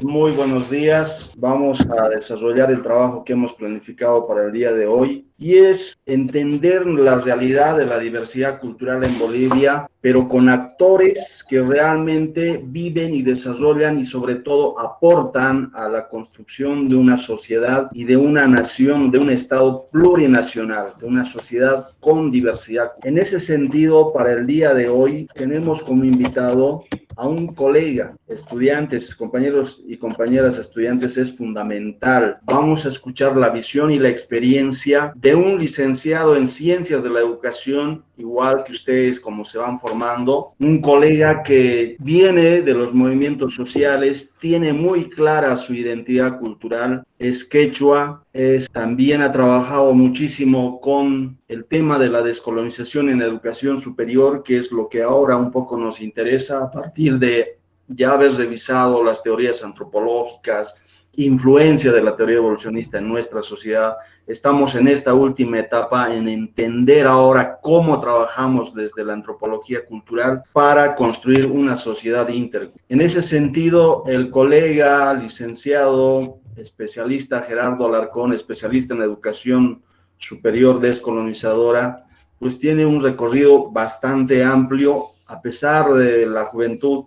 Muy buenos días. Vamos a desarrollar el trabajo que hemos planificado para el día de hoy y es entender la realidad de la diversidad cultural en Bolivia, pero con actores que realmente viven y desarrollan y sobre todo aportan a la construcción de una sociedad y de una nación, de un Estado plurinacional, de una sociedad con diversidad. En ese sentido, para el día de hoy tenemos como invitado a un colega, estudiantes, compañeros y compañeras estudiantes, es fundamental. Vamos a escuchar la visión y la experiencia de un licenciado en Ciencias de la Educación, igual que ustedes como se van formando, un colega que viene de los movimientos sociales, tiene muy clara su identidad cultural, es quechua, también ha trabajado muchísimo con el tema de la descolonización en la educación superior, que es lo que ahora un poco nos interesa a partir de ya haber revisado las teorías antropológicas, influencia de la teoría evolucionista en nuestra sociedad. Estamos en esta última etapa en entender ahora cómo trabajamos desde la antropología cultural para construir una sociedad íntegra. En ese sentido, el colega licenciado especialista Gerardo Alarcón, especialista en educación superior descolonizadora, pues tiene un recorrido bastante amplio, a pesar de la juventud,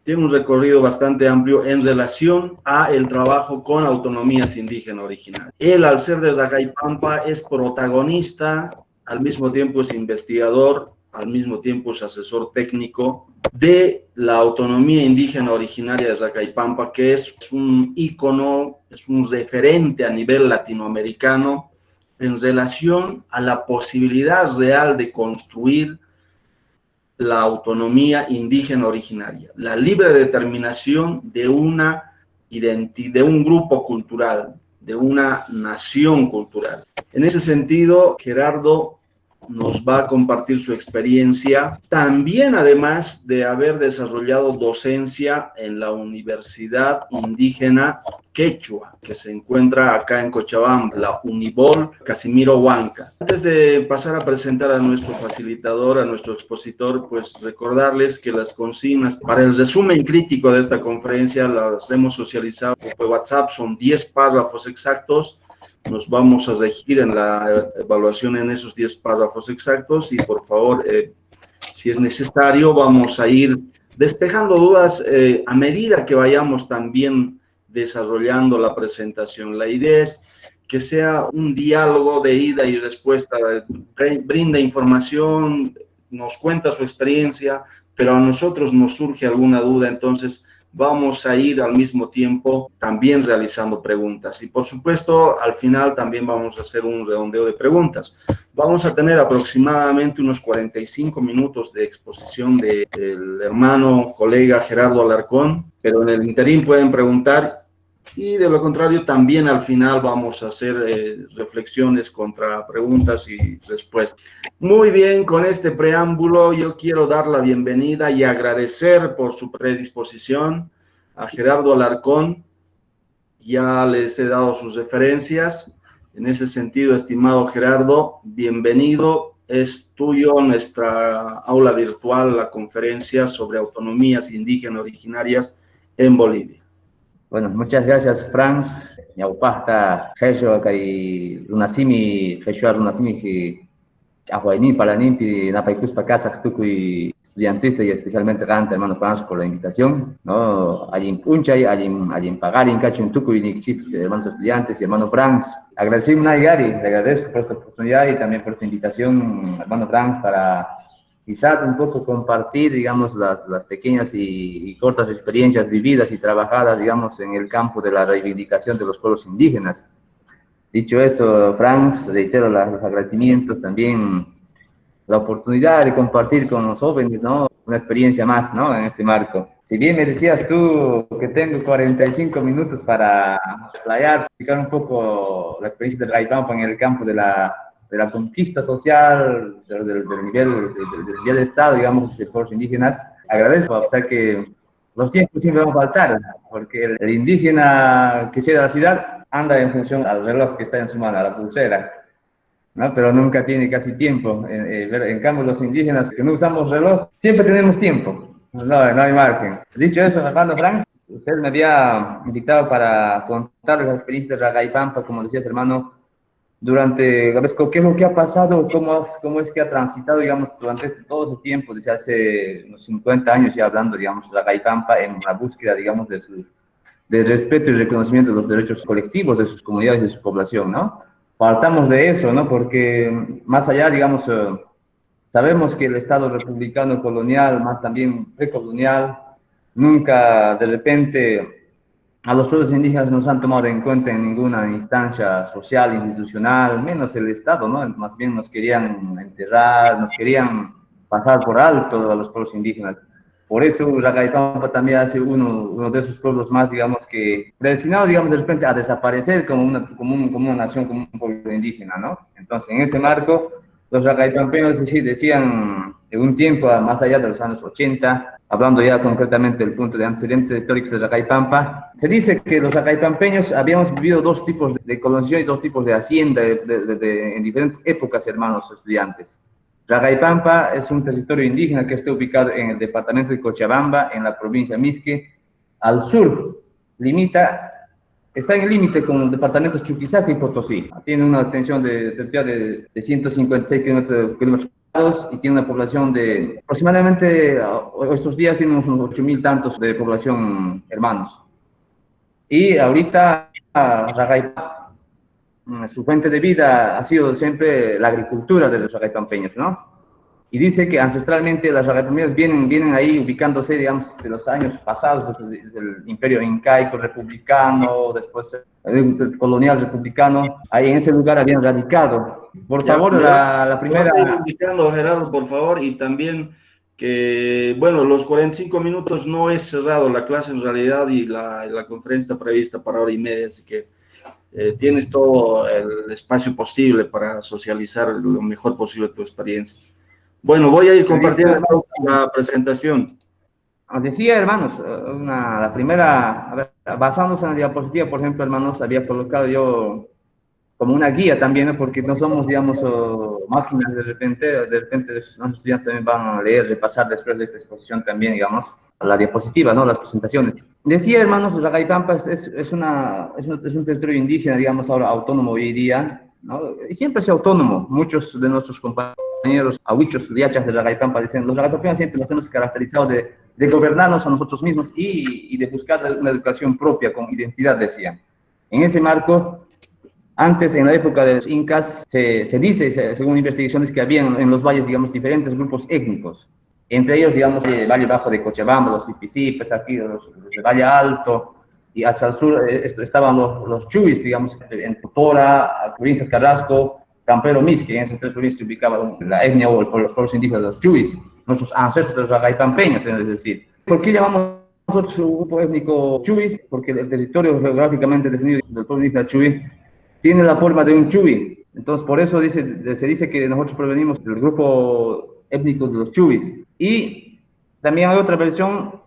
tiene un recorrido bastante amplio en relación a el trabajo con autonomías indígenas originarias. Él, al ser de Zacaypampa, es protagonista, al mismo tiempo es investigador, al mismo tiempo es asesor técnico de la autonomía indígena originaria de Zacaypampa, que es un ícono, es un referente a nivel latinoamericano en relación a la posibilidad real de construir la autonomía indígena originaria, la libre determinación de una identidad, de un grupo cultural, de una nación cultural. En ese sentido, Gerardo nos va a compartir su experiencia, también además de haber desarrollado docencia en la Universidad Indígena Quechua, que se encuentra acá en Cochabamba, la Unibol Casimiro Huanca. Antes de pasar a presentar a nuestro facilitador, a nuestro expositor, pues recordarles que las consignas para el resumen crítico de esta conferencia las hemos socializado por WhatsApp, son 10 párrafos exactos. Nos vamos a regir en la evaluación en esos 10 párrafos exactos y por favor, si es necesario, vamos a ir despejando dudas a medida que vayamos también desarrollando la presentación. La idea es que sea un diálogo de ida y respuesta, brinda información, nos cuenta su experiencia, pero a nosotros nos surge alguna duda, entonces vamos a ir al mismo tiempo también realizando preguntas. Y por supuesto, al final también vamos a hacer un redondeo de preguntas. Vamos a tener aproximadamente unos 45 minutos de exposición del hermano, colega Gerardo Alarcón, pero en el interín pueden preguntar y de lo contrario también al final vamos a hacer reflexiones contra preguntas y respuestas. Muy bien, con este preámbulo yo quiero dar la bienvenida y agradecer por su predisposición a Gerardo Alarcón. Ya les he dado sus referencias. En ese sentido, estimado Gerardo, bienvenido. Es tuyo nuestra aula virtual, la conferencia sobre autonomías indígenas originarias en Bolivia. Bueno, muchas gracias, Franz. Ñaupasta, Jesho, Kai, Runasimi, Jesho, Runasimi, Ahuayní, Palanimpi, Napaycuspa, Casa, Tucuy, estudiantista y especialmente Ganta, hermano Franz, por la invitación, ¿no? Allí en Punchay, allí en Pagari, en Cachun, Tucuy, hermanos estudiantes y hermano Franz. Agradecerme a Igari, le agradezco por esta oportunidad y también por esta invitación, hermano Franz, para quizás un poco compartir, digamos, las pequeñas y cortas experiencias vividas y trabajadas, digamos, en el campo de la reivindicación de los pueblos indígenas. Dicho eso, Franz, reitero los agradecimientos, también la oportunidad de compartir con los jóvenes, ¿no? Una experiencia más, ¿no? En este marco. Si bien me decías tú que tengo 45 minutos para explayar, explicar un poco la experiencia de Raipampa en el campo de la conquista social, del nivel de Estado, digamos, de pueblos indígenas, agradezco, o sea que los tiempos siempre van a faltar, porque el indígena que sea de la ciudad anda en función al reloj que está en su mano, a la pulsera, ¿no? Pero nunca tiene casi tiempo. En cambio, los indígenas que no usamos reloj, siempre tenemos tiempo, no hay margen. Dicho eso, hermano Frank, usted me había invitado para contar la experiencia de Ragaypampa, como decías, hermano, durante, a ver, ¿qué es lo que ha pasado? ¿Cómo es que ha transitado, digamos, durante todo ese tiempo, desde hace unos 50 años ya hablando, digamos, Ragaypampa en la búsqueda, digamos, de respeto y reconocimiento de los derechos colectivos de sus comunidades y de su población, ¿no? Partamos de eso, ¿no? Porque más allá, digamos, sabemos que el Estado republicano colonial, más también precolonial, nunca de repente a los pueblos indígenas no se han tomado en cuenta en ninguna instancia social, institucional, menos el Estado, ¿no? Más bien nos querían enterrar, nos querían pasar por alto a los pueblos indígenas. Por eso Ragaypampa también ha sido uno de esos pueblos más, digamos, que predestinados, digamos, de repente a desaparecer como una nación, como un pueblo indígena, ¿no? Entonces, en ese marco, los ragaypampeños sí, decían en un tiempo, más allá de los años 80, hablando ya concretamente del punto de antecedentes históricos de Ragaypampa, se dice que los ragaypampeños habíamos vivido dos tipos de colonización y dos tipos de hacienda en diferentes épocas, hermanos estudiantes. Ragaypampa es un territorio indígena que está ubicado en el departamento de Cochabamba, en la provincia de Misque, al sur. Está en el límite con los departamentos Chuquisaca y Potosí. Tiene una extensión territorial de 156 kilómetros cuadrados y tiene una población de aproximadamente, estos días tiene unos 8.000 tantos de población, hermanos. Y ahorita Ragaypampa, su fuente de vida ha sido siempre la agricultura de los ragaypampeños, ¿no? Y dice que ancestralmente las ragaypampeños vienen ahí ubicándose, digamos, de los años pasados, del imperio incaico republicano, después el colonial republicano, ahí en ese lugar habían radicado. Por Ya, favor, la me vas primera... a ir indicando, Gerardo, por favor, y también que, bueno, los 45 minutos no es cerrado la clase en realidad y la conferencia está prevista para hora y media, así que tienes todo el espacio posible para socializar lo mejor posible tu experiencia. Bueno, voy a ir compartiendo la presentación. Decía, hermanos, la primera, a ver, basándose en la diapositiva, por ejemplo, hermanos, había colocado yo como una guía también, ¿no? Porque no somos, digamos, máquinas de repente los estudiantes también van a leer, repasar después de esta exposición también, digamos, la diapositiva, ¿no? Las presentaciones. Decía, hermanos, Ragaypampa es un territorio indígena, digamos, ahora autónomo hoy día, ¿no? Y siempre es autónomo. Muchos de nuestros compañeros ahuichos, liachas de Ragaypampa dicen, los ragaypampeños siempre nos hemos caracterizado de gobernarnos a nosotros mismos y de buscar una educación propia con identidad, decían. En ese marco, antes, en la época de los incas, se dice, según investigaciones, que había en los valles, digamos, diferentes grupos étnicos. Entre ellos, digamos, el Valle Bajo de Cochabamba, los Sipicipes, aquí los de Valle Alto, y hacia el sur estaban los Chuis, digamos, en Totora, provincias Carrasco, Campero, Misque, en esas tres provincias se ubicaba la etnia o los pueblos indígenas de los Chuis, nuestros ancestros ragaypampeños, es decir. ¿Por qué llamamos nosotros un grupo étnico Chuis? Porque el territorio geográficamente definido del pueblo indígena Chuy tiene la forma de un chubi. Entonces, por eso se dice que nosotros provenimos del grupo étnico de los chubis. Y también hay otra versión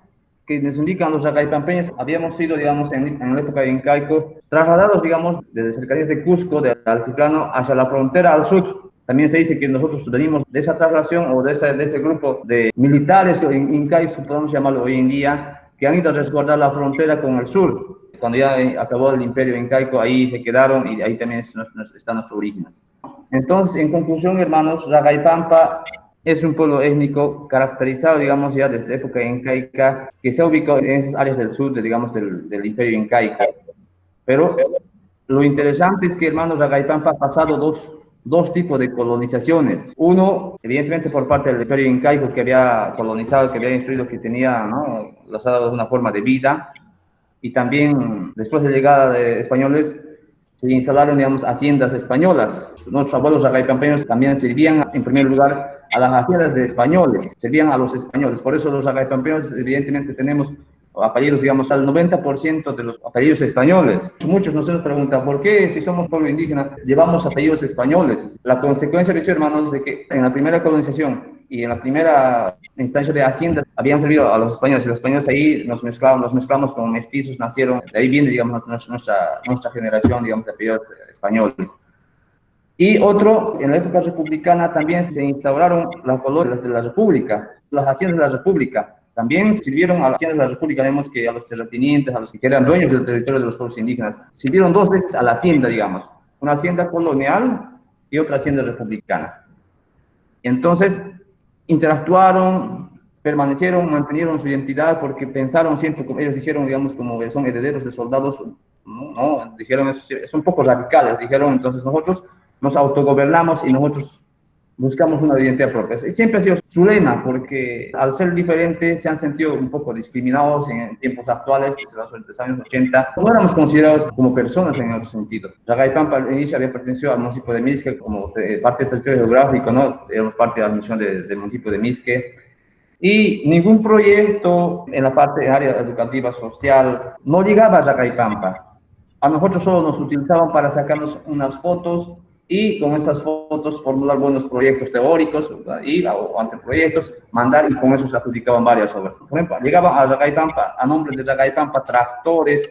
que nos indican los ragaypampeños, habíamos sido, digamos, en la época de incaico, trasladados, digamos, desde cercanías de Cusco, del altiplano, hacia la frontera al sur. También se dice que nosotros venimos de esa traslación o de ese grupo de militares incaicos, podemos llamarlo hoy en día, que han ido a resguardar la frontera con el sur. Cuando ya acabó el imperio incaico, ahí se quedaron y ahí también están los orígenes. Entonces, en conclusión, hermanos, Ragaypampa es un pueblo étnico caracterizado, digamos, ya desde época incaica, que se ha ubicado en esas áreas del sur, digamos, del imperio incaico. Pero lo interesante es que, hermanos, Ragaypampa ha pasado dos tipos de colonizaciones. Uno, evidentemente, por parte del imperio incaico, que había colonizado, que había instruido, que tenía, ¿no?, los ha dado una forma de vida, y también después de la llegada de españoles se instalaron, digamos, haciendas españolas. Nuestros abuelos ragaypampeños también servían, en primer lugar, a las haciendas de españoles, servían a los españoles. Por eso los ragaypampeños, evidentemente, tenemos apellidos, digamos, al 90% de los apellidos españoles. Muchos nos preguntan, ¿por qué si somos pueblo indígena llevamos apellidos españoles? La consecuencia de eso, hermanos, de que en la primera colonización y en la primera instancia de hacienda habían servido a los españoles, y los españoles ahí nos mezclamos como mestizos, nacieron, de ahí viene, digamos, nuestra generación, digamos, de apellidos españoles. Y otro, en la época republicana también se instauraron las colonias de la República, las haciendas de la República. También sirvieron a las haciendas de la República, digamos que a los terratenientes, a los que eran dueños del territorio de los pueblos indígenas. Sirvieron dos veces a la hacienda, digamos, una hacienda colonial y otra hacienda republicana. Entonces, interactuaron, permanecieron, mantenieron su identidad porque pensaron siempre, como ellos dijeron, digamos, como son herederos de soldados, no, dijeron, es un poco radicales, dijeron, entonces nosotros nos autogobernamos y nosotros buscamos una identidad propia. Y siempre ha sido su lema, porque al ser diferente se han sentido un poco discriminados en tiempos actuales, desde los años 80. No éramos considerados como personas en otro sentido. Ragaypampa al inicio había pertenecido al municipio de Misque como parte del territorio geográfico, ¿no? Éramos parte de la misión del municipio de Misque. Y ningún proyecto en la parte de área educativa, social, no llegaba a Ragaypampa. A nosotros solo nos utilizaban para sacarnos unas fotos y con esas fotos formular buenos proyectos teóricos o anteproyectos, mandar y con eso se adjudicaban varias obras. Por ejemplo, llegaban a Ragaypampa, a nombre de Ragaypampa, tractores,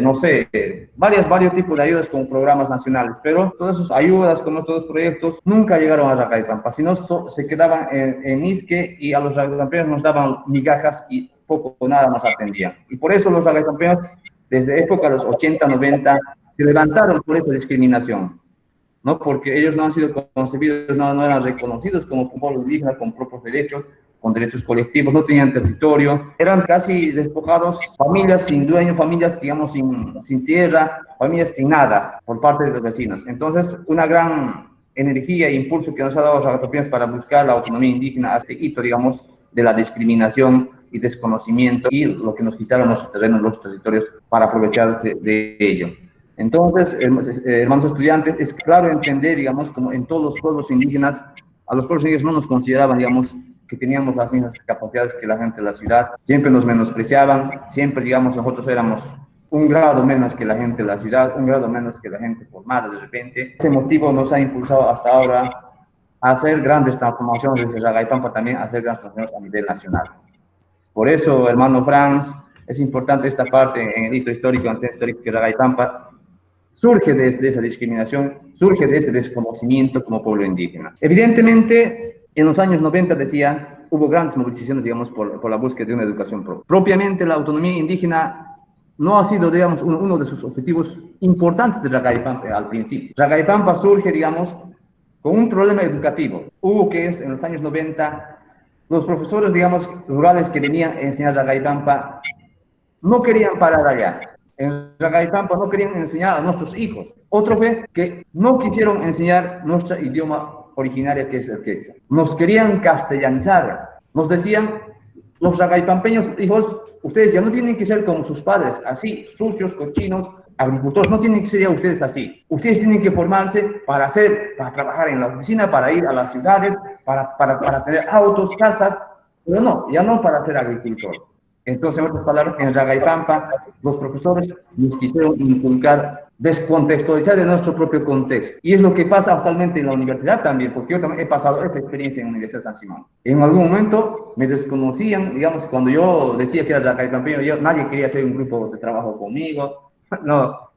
no sé, varios tipos de ayudas con programas nacionales, pero todas esas ayudas, como todos los proyectos, nunca llegaron a Ragaypampa, sino se quedaban en Misque y a los ragaypampeños nos daban migajas y poco o nada nos atendían. Y por eso los ragaypampeños, desde época de los 80, 90, se levantaron por esa discriminación, ¿no? Porque ellos no han sido concebidos, no eran reconocidos como pueblo indígena con propios derechos, con derechos colectivos, no tenían territorio, eran casi despojados, familias sin dueño, familias, digamos, sin tierra, familias sin nada por parte de los vecinos. Entonces, una gran energía e impulso que nos ha dado los ragaypampeños para buscar la autonomía indígena, este hito, digamos, de la discriminación y desconocimiento y lo que nos quitaron los terrenos, los territorios para aprovecharse de ello. Entonces, hermanos estudiantes, es claro entender, digamos, como en todos los pueblos indígenas, a los pueblos indígenas no nos consideraban, digamos, que teníamos las mismas capacidades que la gente de la ciudad, siempre nos menospreciaban, siempre, digamos, nosotros éramos un grado menos que la gente de la ciudad, un grado menos que la gente formada de repente. Ese motivo nos ha impulsado hasta ahora a hacer grandes transformaciones desde Ragaypampa también, a hacer grandes transformaciones a nivel nacional. Por eso, hermano Franz, es importante esta parte en el hito histórico, en el centro histórico que Ragaypampa surge de esa discriminación, surge de ese desconocimiento como pueblo indígena. Evidentemente, en los años 90, decía, hubo grandes movilizaciones, digamos, por la búsqueda de una educación propia. Propiamente, la autonomía indígena no ha sido, digamos, uno de sus objetivos importantes de Ragaypampa al principio. Ragaypampa surge, digamos, con un problema educativo. Hubo que es, en los años 90, los profesores, digamos, rurales que venían a enseñar Ragaypampa no querían parar allá. En Ragaypampa no querían enseñar a nuestros hijos. Otro fue que no quisieron enseñar nuestro idioma originario, que es el quechua. Nos querían castellanizar. Nos decían, los ragaypampeños hijos, ustedes ya no tienen que ser como sus padres, así, sucios, cochinos, agricultores, no tienen que ser ya ustedes así. Ustedes tienen que formarse para trabajar en la oficina, para ir a las ciudades, para tener autos, casas, pero no, ya no para ser agricultor. Entonces, en otras palabras, en Ragaypampa, los profesores nos quisieron inculcar, descontextualizar de nuestro propio contexto. Y es lo que pasa actualmente en la universidad también, porque yo también he pasado esta experiencia en la Universidad de San Simón. En algún momento me desconocían, digamos, cuando yo decía que era Ragaypampeño, nadie quería hacer un grupo de trabajo conmigo, no,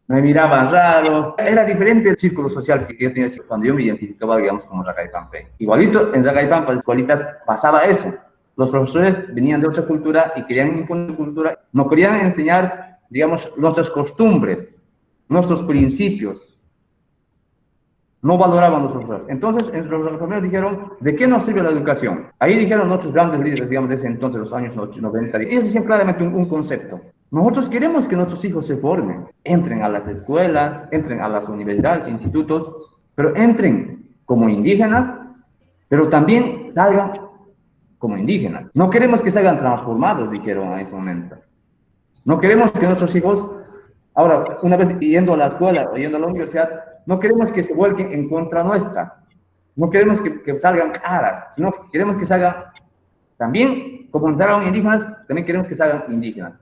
me miraban raro. Era diferente el círculo social que yo tenía cuando yo me identificaba, digamos, como Ragaypampeño. Igualito, en Ragaypampa, las escuelitas, pasaba eso. Los profesores venían de otra cultura y querían imponer cultura, no querían enseñar, digamos, nuestras costumbres, nuestros principios. No valoraban los profesores. Entonces, los profesores dijeron, ¿de qué nos sirve la educación? Ahí dijeron nuestros grandes líderes, digamos, de ese entonces, los años 90. Ellos decían claramente un concepto. Nosotros queremos que nuestros hijos se formen, entren a las escuelas, entren a las universidades, institutos, pero entren como indígenas, pero también salgan como indígenas. No queremos que se hagan transformados, dijeron en ese momento. No queremos que nuestros hijos, ahora, una vez yendo a la escuela o yendo a la universidad, no queremos que se vuelquen en contra nuestra. No queremos que salgan aras, sino que queremos que salgan también, como entraron indígenas, también queremos que salgan indígenas.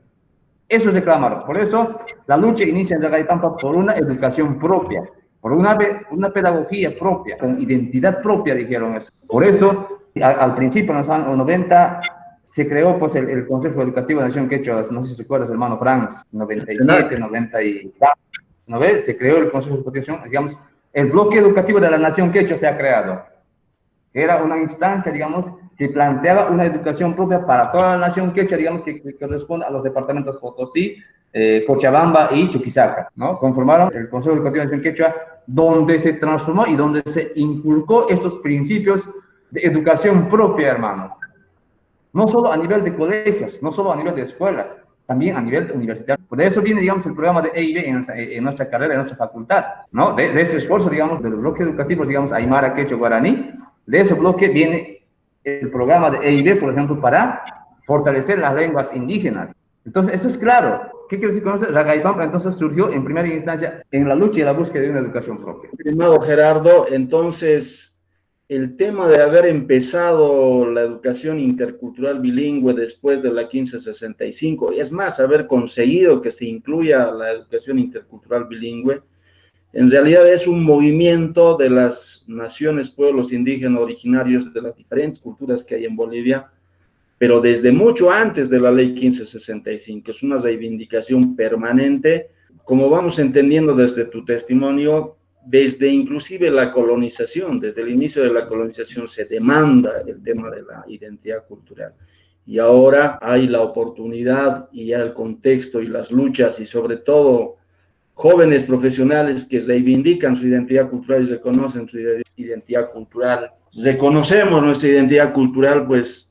Eso es reclamaron. Por eso, la lucha inicia en Ragaypampa por una educación propia, por una pedagogía propia, con identidad propia, dijeron eso. Por eso, al principio, en los años 90, se creó pues, el Consejo Educativo de la Nación Quechua, no sé si recuerdas, hermano Franz, 97, 94, ¿no ves? Se creó el Consejo Educativo, digamos, el bloque educativo de la Nación Quechua se ha creado. Era una instancia, digamos, que planteaba una educación propia para toda la nación quechua, digamos, que corresponde a los departamentos Potosí, Cochabamba y Chuquisaca, ¿no? Conformaron el Consejo Educativo de la Nación Quechua, donde se transformó y donde se inculcó estos principios de educación propia, hermanos. No solo a nivel de colegios, no solo a nivel de escuelas, también a nivel universitario. Por eso viene, digamos, el programa de EIB en nuestra carrera, en nuestra facultad, ¿no? De ese esfuerzo, digamos, de los bloques educativos, digamos, Aymara, Quechua, Guaraní, de ese bloque viene el programa de EIB, por ejemplo, para fortalecer las lenguas indígenas. Entonces, eso es claro. ¿Qué quiere decir con eso? La Gaipampa entonces surgió en primera instancia en la lucha y la búsqueda de una educación propia. Estimado Gerardo, entonces el tema de haber empezado la educación intercultural bilingüe después de la 1565, y es más, haber conseguido que se incluya la educación intercultural bilingüe, en realidad es un movimiento de las naciones, pueblos indígenas originarios de las diferentes culturas que hay en Bolivia, pero desde mucho antes de la ley 1565, es una reivindicación permanente, como vamos entendiendo desde tu testimonio, desde inclusive la colonización, desde el inicio de la colonización se demanda el tema de la identidad cultural. Y ahora hay la oportunidad y ya el contexto y las luchas y sobre todo jóvenes profesionales que reivindican su identidad cultural y reconocen su identidad cultural. Reconocemos nuestra identidad cultural, pues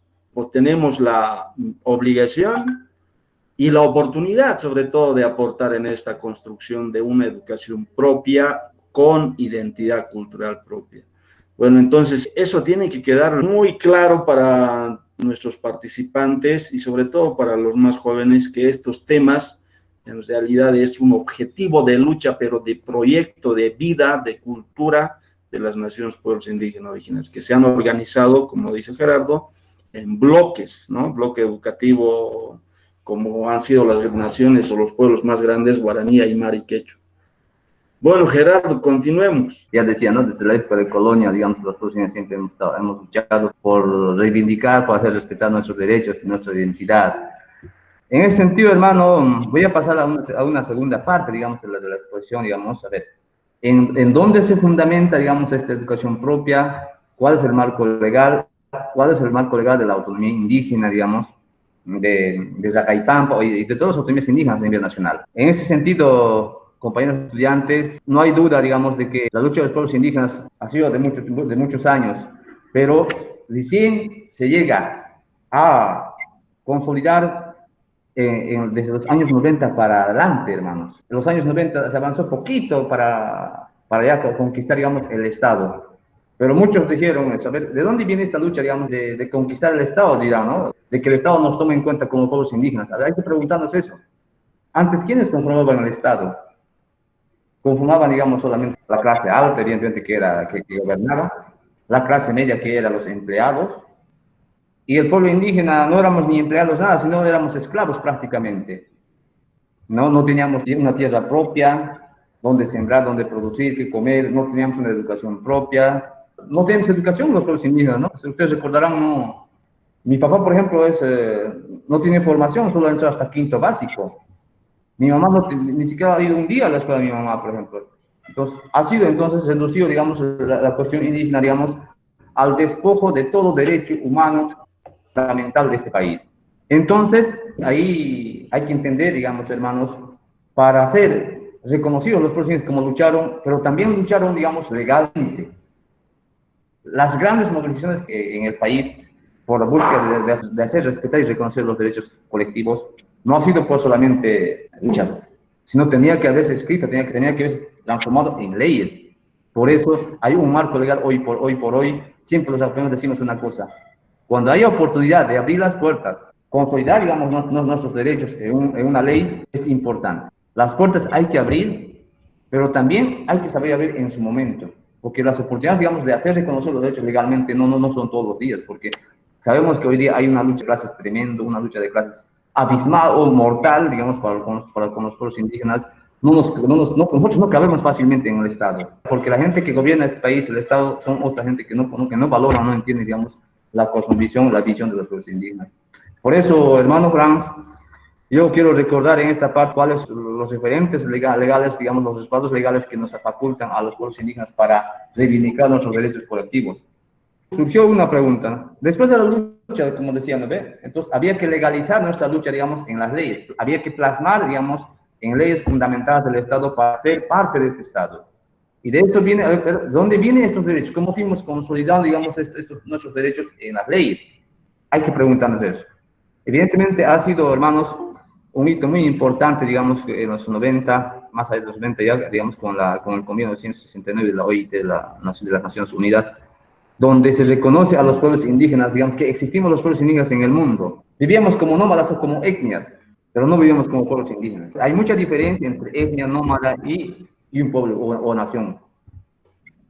tenemos la obligación y la oportunidad, sobre todo, de aportar en esta construcción de una educación propia con identidad cultural propia. Bueno, entonces eso tiene que quedar muy claro para nuestros participantes y sobre todo para los más jóvenes, que estos temas en realidad es un objetivo de lucha, pero de proyecto de vida, de cultura de las naciones pueblos indígenas originarios, que se han organizado, como dice Gerardo, en bloques, ¿no? Bloque educativo, como han sido las naciones o los pueblos más grandes, guaraní, aymara y quechua. Bueno, Gerardo, continuemos. Ya decía, ¿no? Desde la época de colonia, digamos, los pueblos siempre hemos luchado por reivindicar, por hacer respetar nuestros derechos y nuestra identidad. En ese sentido, hermano, voy a pasar a una segunda parte, digamos, de la exposición, digamos, a ver, en dónde se fundamenta, digamos, esta educación propia, cuál es el marco legal, cuál es el marco legal de la autonomía indígena, digamos, de Zacaypampa y de todas las autonomías indígenas a nivel nacional. En ese sentido, compañeros estudiantes, no hay duda, digamos, de que la lucha de los pueblos indígenas ha sido de muchos años, pero recién se llega a consolidar desde los años 90 para adelante, hermanos. En los años 90 se avanzó poquito para ya conquistar, digamos, el Estado. Pero muchos dijeron, ¿saber de dónde viene esta lucha, digamos, de conquistar el Estado, dirán, ¿no? De que el Estado nos tome en cuenta como pueblos indígenas. A ver, hay que preguntarnos eso. Antes, ¿quiénes conformaban el Estado? Conformaban, digamos, solamente la clase alta, evidentemente, que gobernaba, la clase media, que eran los empleados, y el pueblo indígena no éramos ni empleados nada, sino éramos esclavos prácticamente. No teníamos una tierra propia, donde sembrar, donde producir, que comer, no teníamos una educación propia. No tenemos educación los pueblos indígenas, ¿no? Si ustedes recordarán, no. Mi papá, por ejemplo, no tiene formación, solo ha entrado hasta quinto básico. Mi mamá ni siquiera ha ido un día a la escuela de mi mamá, por ejemplo. Entonces, ha sido entonces reducido, digamos, la cuestión indígena, digamos, al despojo de todo derecho humano fundamental de este país. Entonces, ahí hay que entender, digamos, hermanos, para ser reconocidos los pueblos indígenas como lucharon, pero también lucharon, digamos, legalmente. Las grandes movilizaciones en el país por la búsqueda de hacer respetar y reconocer los derechos colectivos no ha sido por solamente luchas, sino tenía que haberse escrito, tenía que haberse transformado en leyes. Por eso hay un marco legal hoy por hoy. Siempre los africanos decimos una cosa: cuando haya oportunidad de abrir las puertas, consolidar, digamos, nuestros derechos en una ley, es importante. Las puertas hay que abrir, pero también hay que saber abrir en su momento, porque las oportunidades, digamos, de hacer reconocer los derechos legalmente no son todos los días, porque sabemos que hoy día hay una lucha de clases tremendo, una lucha de clases abismal o mortal, digamos, con los pueblos indígenas. Nosotros no cabemos fácilmente en el Estado, porque la gente que gobierna este país, el Estado, son otra gente que no valora, no entiende, digamos, la cosmovisión, la visión de los pueblos indígenas. Por eso, hermano Franz, yo quiero recordar en esta parte cuáles son los referentes legales, digamos, los respaldos legales que nos facultan a los pueblos indígenas para reivindicar nuestros derechos colectivos. surgió una pregunta. Después de la lucha, como decía, ¿no ve? Entonces había que legalizar nuestra lucha, digamos, en las leyes. Había que plasmar, digamos, en leyes fundamentales del Estado para ser parte de este Estado. Y de eso viene, a ver, ¿dónde vienen estos derechos? ¿Cómo fuimos consolidando, digamos, nuestros derechos en las leyes? Hay que preguntarnos eso. Evidentemente ha sido, hermanos, un hito muy importante, digamos, en los 90, más allá de los 90 ya, digamos, con el convenio de 169 de la OIT, de las Naciones Unidas, donde se reconoce a los pueblos indígenas, digamos, que existimos los pueblos indígenas en el mundo. Vivíamos como nómadas o como etnias, pero no vivíamos como pueblos indígenas. Hay mucha diferencia entre etnia, nómada y un pueblo o nación.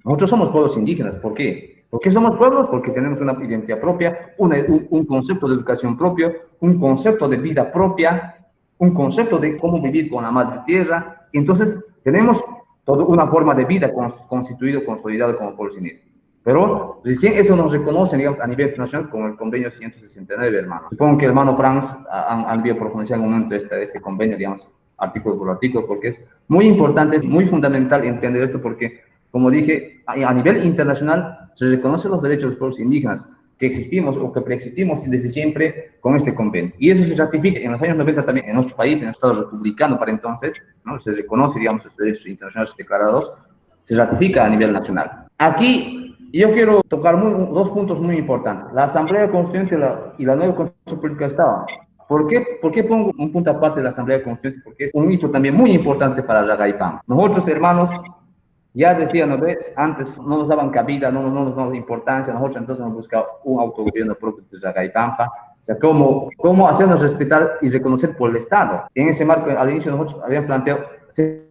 Nosotros somos pueblos indígenas, ¿por qué? ¿Por qué somos pueblos? Porque tenemos una identidad propia, un concepto de educación propio, un concepto de vida propia, un concepto de cómo vivir con la madre tierra. Entonces, tenemos toda una forma de vida constituido, consolidado como pueblos indígenas. Pero recién eso nos reconoce, digamos, a nivel internacional con el convenio 169, hermano. Supongo que el hermano Franz han debido profundizar en un momento este convenio, digamos, artículo por artículo, porque es muy importante, es muy fundamental entender esto, porque, como dije, a nivel internacional se reconocen los derechos de los pueblos indígenas, que existimos o que preexistimos desde siempre con este convenio. Y eso se ratifica en los años 90 también en nuestro país, en el Estado republicano para entonces, ¿no? Se reconoce, digamos, los derechos internacionales declarados, se ratifica a nivel nacional. Aquí yo quiero tocar dos puntos muy importantes, la Asamblea Constituyente y la nueva Constitución Política de Estado. ¿Por qué pongo un punto aparte de la Asamblea Constituyente? Porque es un hito también muy importante para la Gaipam. Nosotros, hermanos, ya decían, ¿no ve? Antes no nos daban cabida, no nos daban importancia, nosotros entonces nos buscamos un autogobierno propio de la Gaipampa. O sea, cómo hacernos respetar y reconocer por el Estado. En ese marco, al inicio nosotros habíamos planteado ser,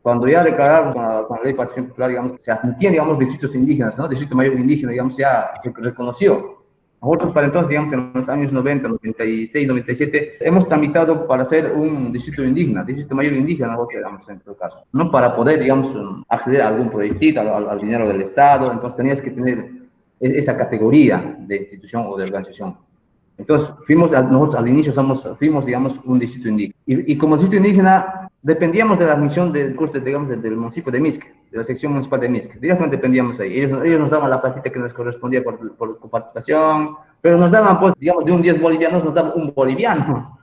cuando ya declararon con la ley de participación popular, digamos, se admitían, digamos, distritos indígenas, ¿no? Distrito mayor indígena, digamos, ya se reconoció. Nosotros para entonces, digamos, en los años 90, 96, 97, hemos tramitado para ser un distrito indígena, distrito mayor indígena, nosotros digamos, en todo caso, ¿no? Para poder, digamos, acceder a algún proyectito, al dinero del Estado, entonces tenías que tener esa categoría de institución o de organización. Entonces, nosotros al inicio fuimos, digamos, un distrito indígena. Y como distrito indígena, dependíamos de la admisión del curso, digamos, del municipio de Misque, de la sección municipal de Misque. Digamos, no dependíamos ahí. Ellos nos daban la platita que nos correspondía por participación, pero nos daban, pues, digamos, de un 10 bolivianos, nos daban un boliviano.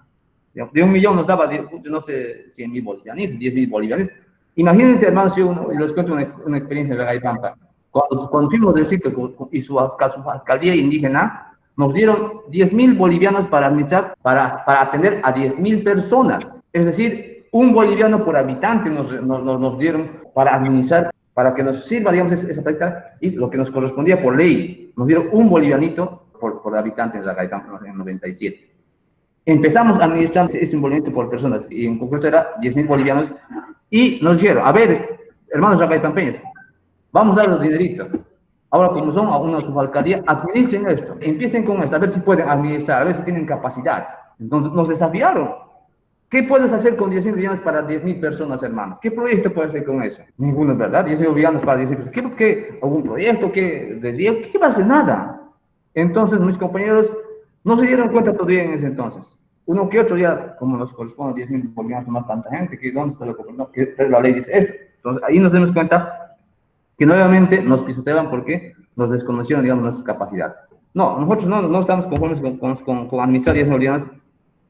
De 1 millón nos daba, no sé, 100.000 bolivianos, 10.000 bolivianos. Imagínense, hermanos, y les cuento una experiencia de la Gaipampa. Cuando fuimos del sitio y su alcaldía indígena, nos dieron 10.000 bolivianos para administrar, para atender a 10.000 personas. Es decir, un boliviano por habitante nos dieron para administrar, para que nos sirva, digamos, esa práctica y lo que nos correspondía por ley. Nos dieron un bolivianito por habitante en la Gaipampa en 97. Empezamos administrando ese movimiento por personas, y en concreto era 10.000 bolivianos, y nos dijeron, a ver, hermanos yacaypampeños, vamos a dar los dineritos. Ahora, como son a una subalcaldía, administren esto, empiecen con esto, a ver si pueden administrar, a ver si tienen capacidad. Entonces nos desafiaron. ¿Qué puedes hacer con 10.000 bolivianos para 10.000 personas, hermanos? ¿Qué proyecto puedes hacer con eso? Ninguno, ¿verdad? 10.000 bolivianos para 10.000 personas. ¿Qué? ¿Algún proyecto? ¿Qué va a hacer? Nada. Entonces, mis compañeros no se dieron cuenta todavía en ese entonces. Uno que otro ya, como nos corresponde 10.000 bolivianos, más tanta gente, que dónde está la ley dice esto. Entonces, ahí nos dimos cuenta que nuevamente nos pisoteaban porque nos desconocieron, digamos, nuestras capacidades. No, nosotros no estamos conformes con administrar 10 bolivianos.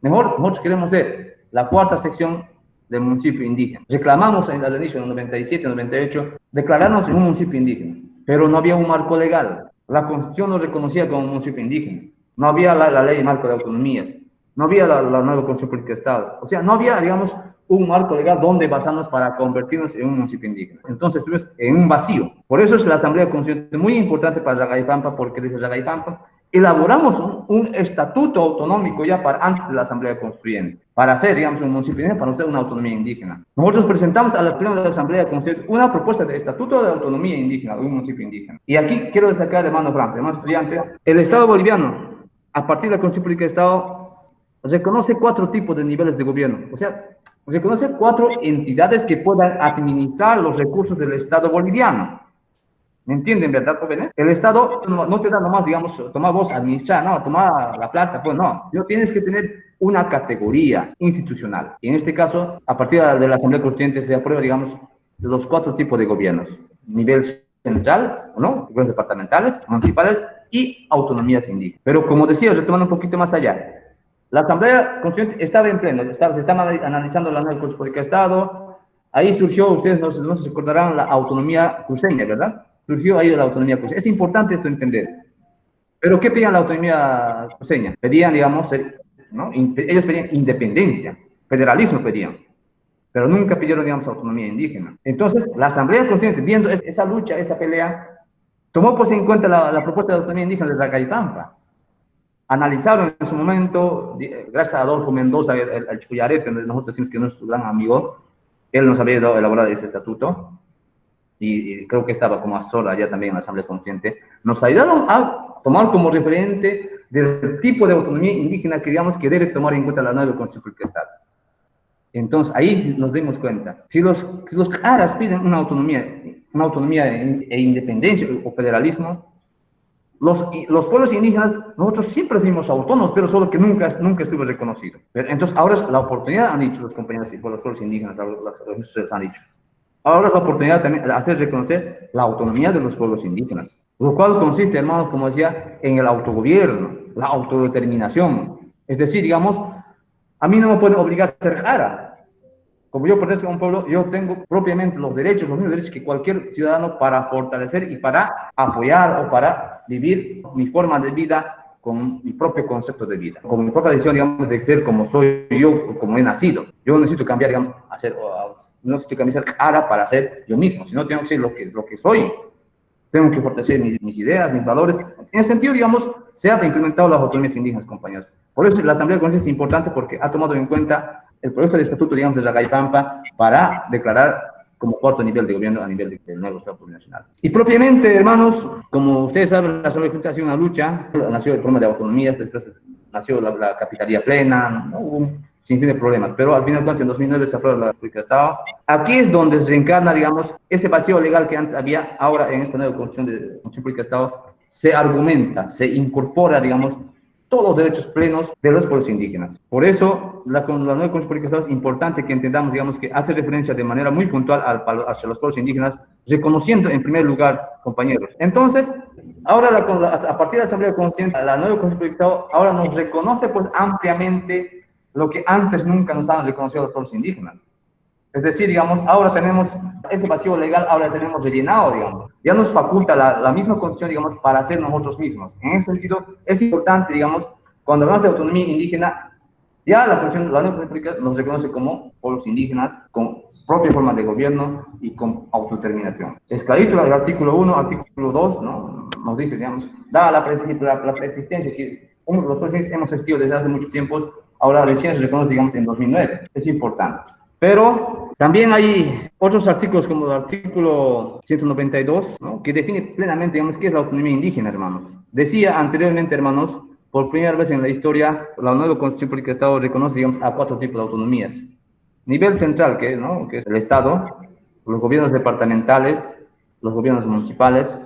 Mejor, nosotros queremos ser la cuarta sección del municipio indígena. Reclamamos al inicio, en el 97, 98, declararnos en un municipio indígena, pero no había un marco legal. La Constitución nos reconocía como un municipio indígena. No había la ley de marco de autonomías. No había la nueva Constitución Política de Estado. O sea, no había, digamos, un marco legal donde basarnos para convertirnos en un municipio indígena. Entonces, estuvimos en un vacío. Por eso es la Asamblea Constituyente muy importante para la Gaipampa, porque desde la Gaipampa elaboramos un estatuto autonómico ya para antes de la Asamblea Constituyente, para hacer, digamos, un municipio indígena, para hacer una autonomía indígena. Nosotros presentamos a las plenas de la Asamblea Constituyente una propuesta de estatuto de autonomía indígena, de un municipio indígena. Y aquí quiero destacar, hermano Franz, hermanos estudiantes, el Estado boliviano, a partir de la Constitución Política de Estado, reconoce 4 tipos de niveles de gobierno. O sea, reconoce 4 entidades que puedan administrar los recursos del Estado boliviano. ¿Me entienden, verdad, jóvenes? El Estado no te da nomás, digamos, toma vos administrar, no, toma la plata, pues no. Tienes que tener una categoría institucional. Y en este caso, a partir de la Asamblea Constituyente se aprueba, digamos, los 4 tipos de gobiernos. Nivel central, ¿no? Gobiernos departamentales, municipales y autonomías indígenas. Pero como decía, retomando un poquito más allá, la Asamblea Constituyente estaba en pleno, se estaba analizando la nueva Constitución del Estado, ahí surgió, ustedes no se recordarán, la autonomía cruceña, ¿verdad? Surgió ahí la autonomía cruceña. Es importante esto entender. Pero ¿qué pedían la autonomía cruceña? Pedían, digamos, ¿no? Ellos pedían independencia, federalismo pedían, pero nunca pidieron, digamos, autonomía indígena. Entonces, la Asamblea Constituyente, viendo esa lucha, esa pelea, tomó pues en cuenta la propuesta de autonomía indígena de Racaypampa. Analizaron en su momento, gracias a Adolfo Mendoza, el Chuyarete, nosotros decimos que no es su gran amigo, él nos había elaborado ese estatuto, y creo que estaba como asesor allá también en la Asamblea Constituyente, nos ayudaron a tomar como referente del tipo de autonomía indígena que digamos que debe tomar en cuenta la nueva Constitución del Estado. Entonces, ahí nos dimos cuenta, si los aras piden una autonomía e independencia o federalismo, los pueblos indígenas, nosotros siempre fuimos autónomos, pero solo que nunca estuvo reconocido. Entonces, ahora es la oportunidad, han dicho los compañeros y los pueblos indígenas, los han dicho. Ahora es la oportunidad también de hacer reconocer la autonomía de los pueblos indígenas, lo cual consiste, hermanos, como decía, en el autogobierno, la autodeterminación. Es decir, digamos, a mí no me pueden obligar a ser ara. Como yo pertenezco a un pueblo, yo tengo propiamente los mismos derechos que cualquier ciudadano para fortalecer y para apoyar o para vivir mi forma de vida con mi propio concepto de vida, con mi propia decisión, digamos, de ser como soy yo, como he nacido. Yo no necesito cambiar, digamos, no necesito cambiar ara para ser yo mismo, sino tengo que ser lo que soy. Tengo que fortalecer mis ideas, mis valores. En ese sentido, digamos, se ha implementado las autonomías indígenas, compañeros. Por eso la Asamblea Constituyente es importante porque ha tomado en cuenta el proyecto de estatuto, digamos, de la Racaypampa para declarar como cuarto nivel de gobierno a nivel del nuevo Estado plurinacional. Y propiamente, hermanos, como ustedes saben, la Asamblea Constituyente ha sido una lucha, nació el problema de autonomías, después nació la capitalía plena, ¿no? Hubo un sinfín de problemas, pero al final, en 2009 se aprueba la República de Estado. Aquí es donde se encarna, digamos, ese vacío legal que antes había, ahora en esta nueva Constitución de República de Estado, se argumenta, se incorpora, digamos, todos los derechos plenos de los pueblos indígenas. Por eso, la nueva Constitución es importante que entendamos, digamos, que hace referencia de manera muy puntual hacia los pueblos indígenas, reconociendo en primer lugar, compañeros. Entonces, ahora a partir de la Asamblea Constituyente, la nueva Constitución ahora nos reconoce pues ampliamente lo que antes nunca nos han reconocido los pueblos indígenas. Es decir, digamos, ahora tenemos ese vacío legal, ahora tenemos rellenado, digamos. Ya nos faculta la misma Constitución, digamos, para ser nosotros mismos. En ese sentido, es importante, digamos, cuando hablamos de autonomía indígena, ya la Constitución, la nueva República nos reconoce como pueblos indígenas, con propia forma de gobierno y con autodeterminación. Es clarito el artículo 1, artículo 2, ¿no? Nos dice, digamos, dada la preexistencia que los pueblos hemos existido desde hace mucho tiempo, ahora recién se reconoce, digamos, en 2009. Es importante. Pero también hay otros artículos, como el artículo 192, ¿no? Que define plenamente, digamos, qué es la autonomía indígena, hermanos. Decía anteriormente, hermanos, por primera vez en la historia, la nueva Constitución Política del Estado reconoce, digamos, a 4 tipos de autonomías. Nivel central, ¿no? Que es el Estado, los gobiernos departamentales, los gobiernos municipales,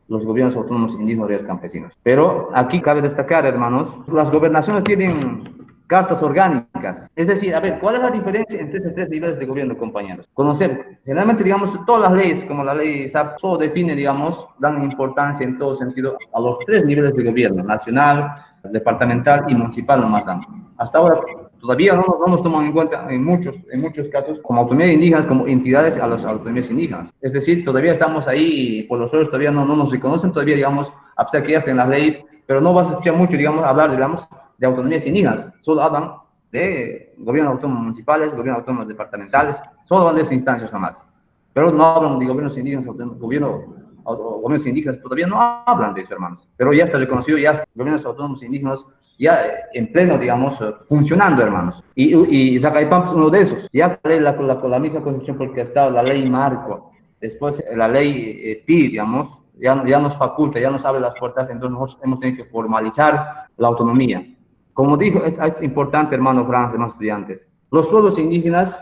los gobiernos autónomos indígenas y campesinos. Pero aquí cabe destacar, hermanos, las gobernaciones tienen cartas orgánicas. Es decir, a ver, ¿cuál es la diferencia entre estos 3 niveles de gobierno, compañeros? Conocer, generalmente, digamos, todas las leyes, como la ley SAP, solo define, digamos, dan importancia en todo sentido a los 3 niveles de gobierno, nacional, departamental y municipal, lo más amplio. Hasta ahora, todavía no nos toman en cuenta en muchos casos como autonomías indígenas, como entidades a las autonomías indígenas. Es decir, todavía estamos ahí, por los suelos todavía no nos reconocen, todavía, digamos, a pesar que ya están las leyes, pero no vas a escuchar mucho, digamos, hablar, digamos, de autonomías indígenas, solo hablan de gobiernos autónomos municipales, gobiernos autónomos departamentales, solo hablan de esas instancias jamás. Pero no hablan de gobiernos indígenas, gobiernos indígenas todavía no hablan de eso, hermanos. Pero ya está reconocido, ya gobiernos autónomos indígenas, ya en pleno, digamos, funcionando, hermanos. Y Racaypampa es uno de esos. Ya con la misma Constitución Política del Estado, la ley Marco, después la ley SPI, digamos, ya nos faculta, ya nos abre las puertas, entonces nosotros hemos tenido que formalizar la autonomía. Como dijo, es importante, hermano Franz, hermanos estudiantes, los pueblos indígenas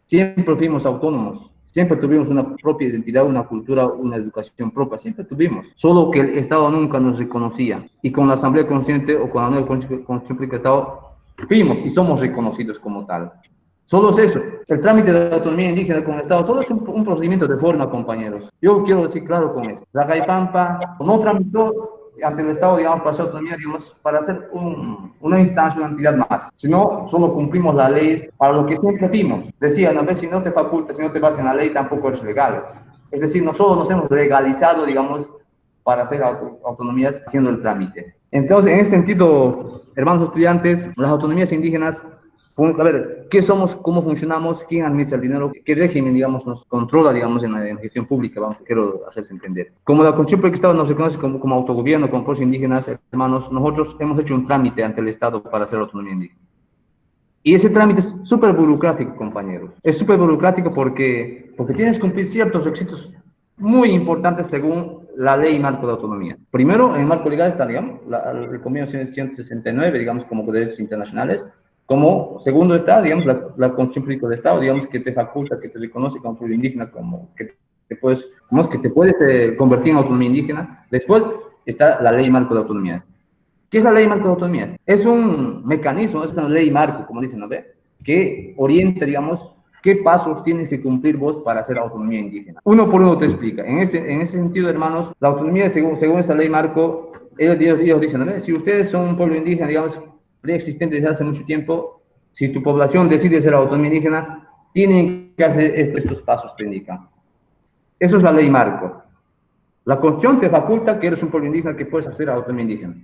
siempre fuimos autónomos, siempre tuvimos una propia identidad, una cultura, una educación propia, siempre tuvimos, solo que el Estado nunca nos reconocía, y con la Asamblea Constituyente o con la nueva Constitución Política del Estado, fuimos y somos reconocidos como tal. Solo es eso. El trámite de autonomía indígena con el Estado solo es un procedimiento de forma, compañeros. Yo quiero decir claro con esto. La Caipampa no tramitó ante el Estado, digamos, para hacer autonomía, digamos, para hacer una instancia, una entidad más, sino solo cumplimos la ley para lo que siempre vimos. Decían, a ver, si no te faculta, si no te vas en la ley, tampoco eres legal. Es decir, nosotros nos hemos legalizado, digamos, para hacer autonomías haciendo el trámite. Entonces, en ese sentido, hermanos estudiantes, las autonomías indígenas, a ver, ¿qué somos? ¿Cómo funcionamos? ¿Quién administra el dinero? ¿Qué régimen, digamos, nos controla, digamos, en la gestión pública? Vamos, quiero hacerse entender. Como la Constitución Política del Estado nos reconoce como autogobierno, como pueblos indígenas, hermanos, nosotros hemos hecho un trámite ante el Estado para hacer autonomía indígena. Y ese trámite es súper burocrático, compañeros. Es súper burocrático porque tienes que cumplir ciertos requisitos muy importantes según la ley marco de autonomía. Primero, en el marco legal está, digamos, el convenio 169, digamos, como derechos internacionales. Como segundo está, digamos, la Constitución Política del Estado, digamos, que te faculta, que te reconoce como pueblo indígena, como que te puedes, que te puedes convertir en autonomía indígena. Después está la ley marco de autonomía. ¿Qué es la ley marco de autonomías? Es un mecanismo, es una ley marco, como dicen, ¿no ve? Que orienta, digamos, qué pasos tienes que cumplir vos para hacer autonomía indígena. Uno por uno te explica. En ese sentido, hermanos, la autonomía, según esta ley marco, ellos dicen, ¿no ve? Si ustedes son un pueblo indígena, digamos, preexistente desde hace mucho tiempo, si tu población decide hacer autonomía indígena, tienen que hacer estos pasos, te indican. Eso es la ley marco. La Constitución te faculta que eres un pueblo indígena que puedes hacer autonomía indígena.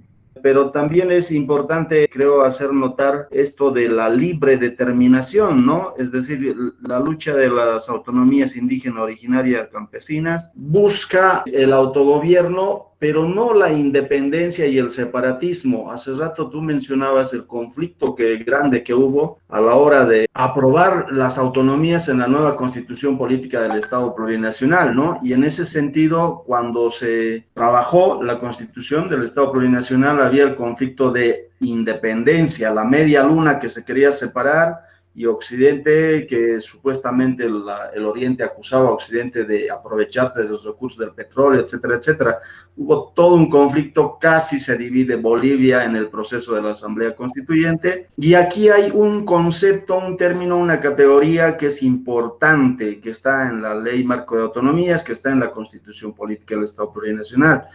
Pero también es importante, creo, hacer notar esto de la libre determinación, ¿no? Es decir, la lucha de las autonomías indígenas originarias campesinas busca el autogobierno, pero no la independencia y el separatismo. Hace rato tú mencionabas el conflicto grande que hubo a la hora de aprobar las autonomías en la nueva constitución política del Estado plurinacional, ¿no? Y en ese sentido, cuando se trabajó la constitución del Estado plurinacional, había el conflicto de independencia, la media luna que se quería separar y Occidente, que supuestamente el Oriente acusaba a Occidente de aprovecharse de los recursos del petróleo, etcétera, etcétera. Hubo todo un conflicto, casi se divide Bolivia en el proceso de la Asamblea Constituyente, y aquí hay un concepto, un término, una categoría que es importante, que está en la Ley Marco de Autonomías, que está en la Constitución Política del Estado Plurinacional,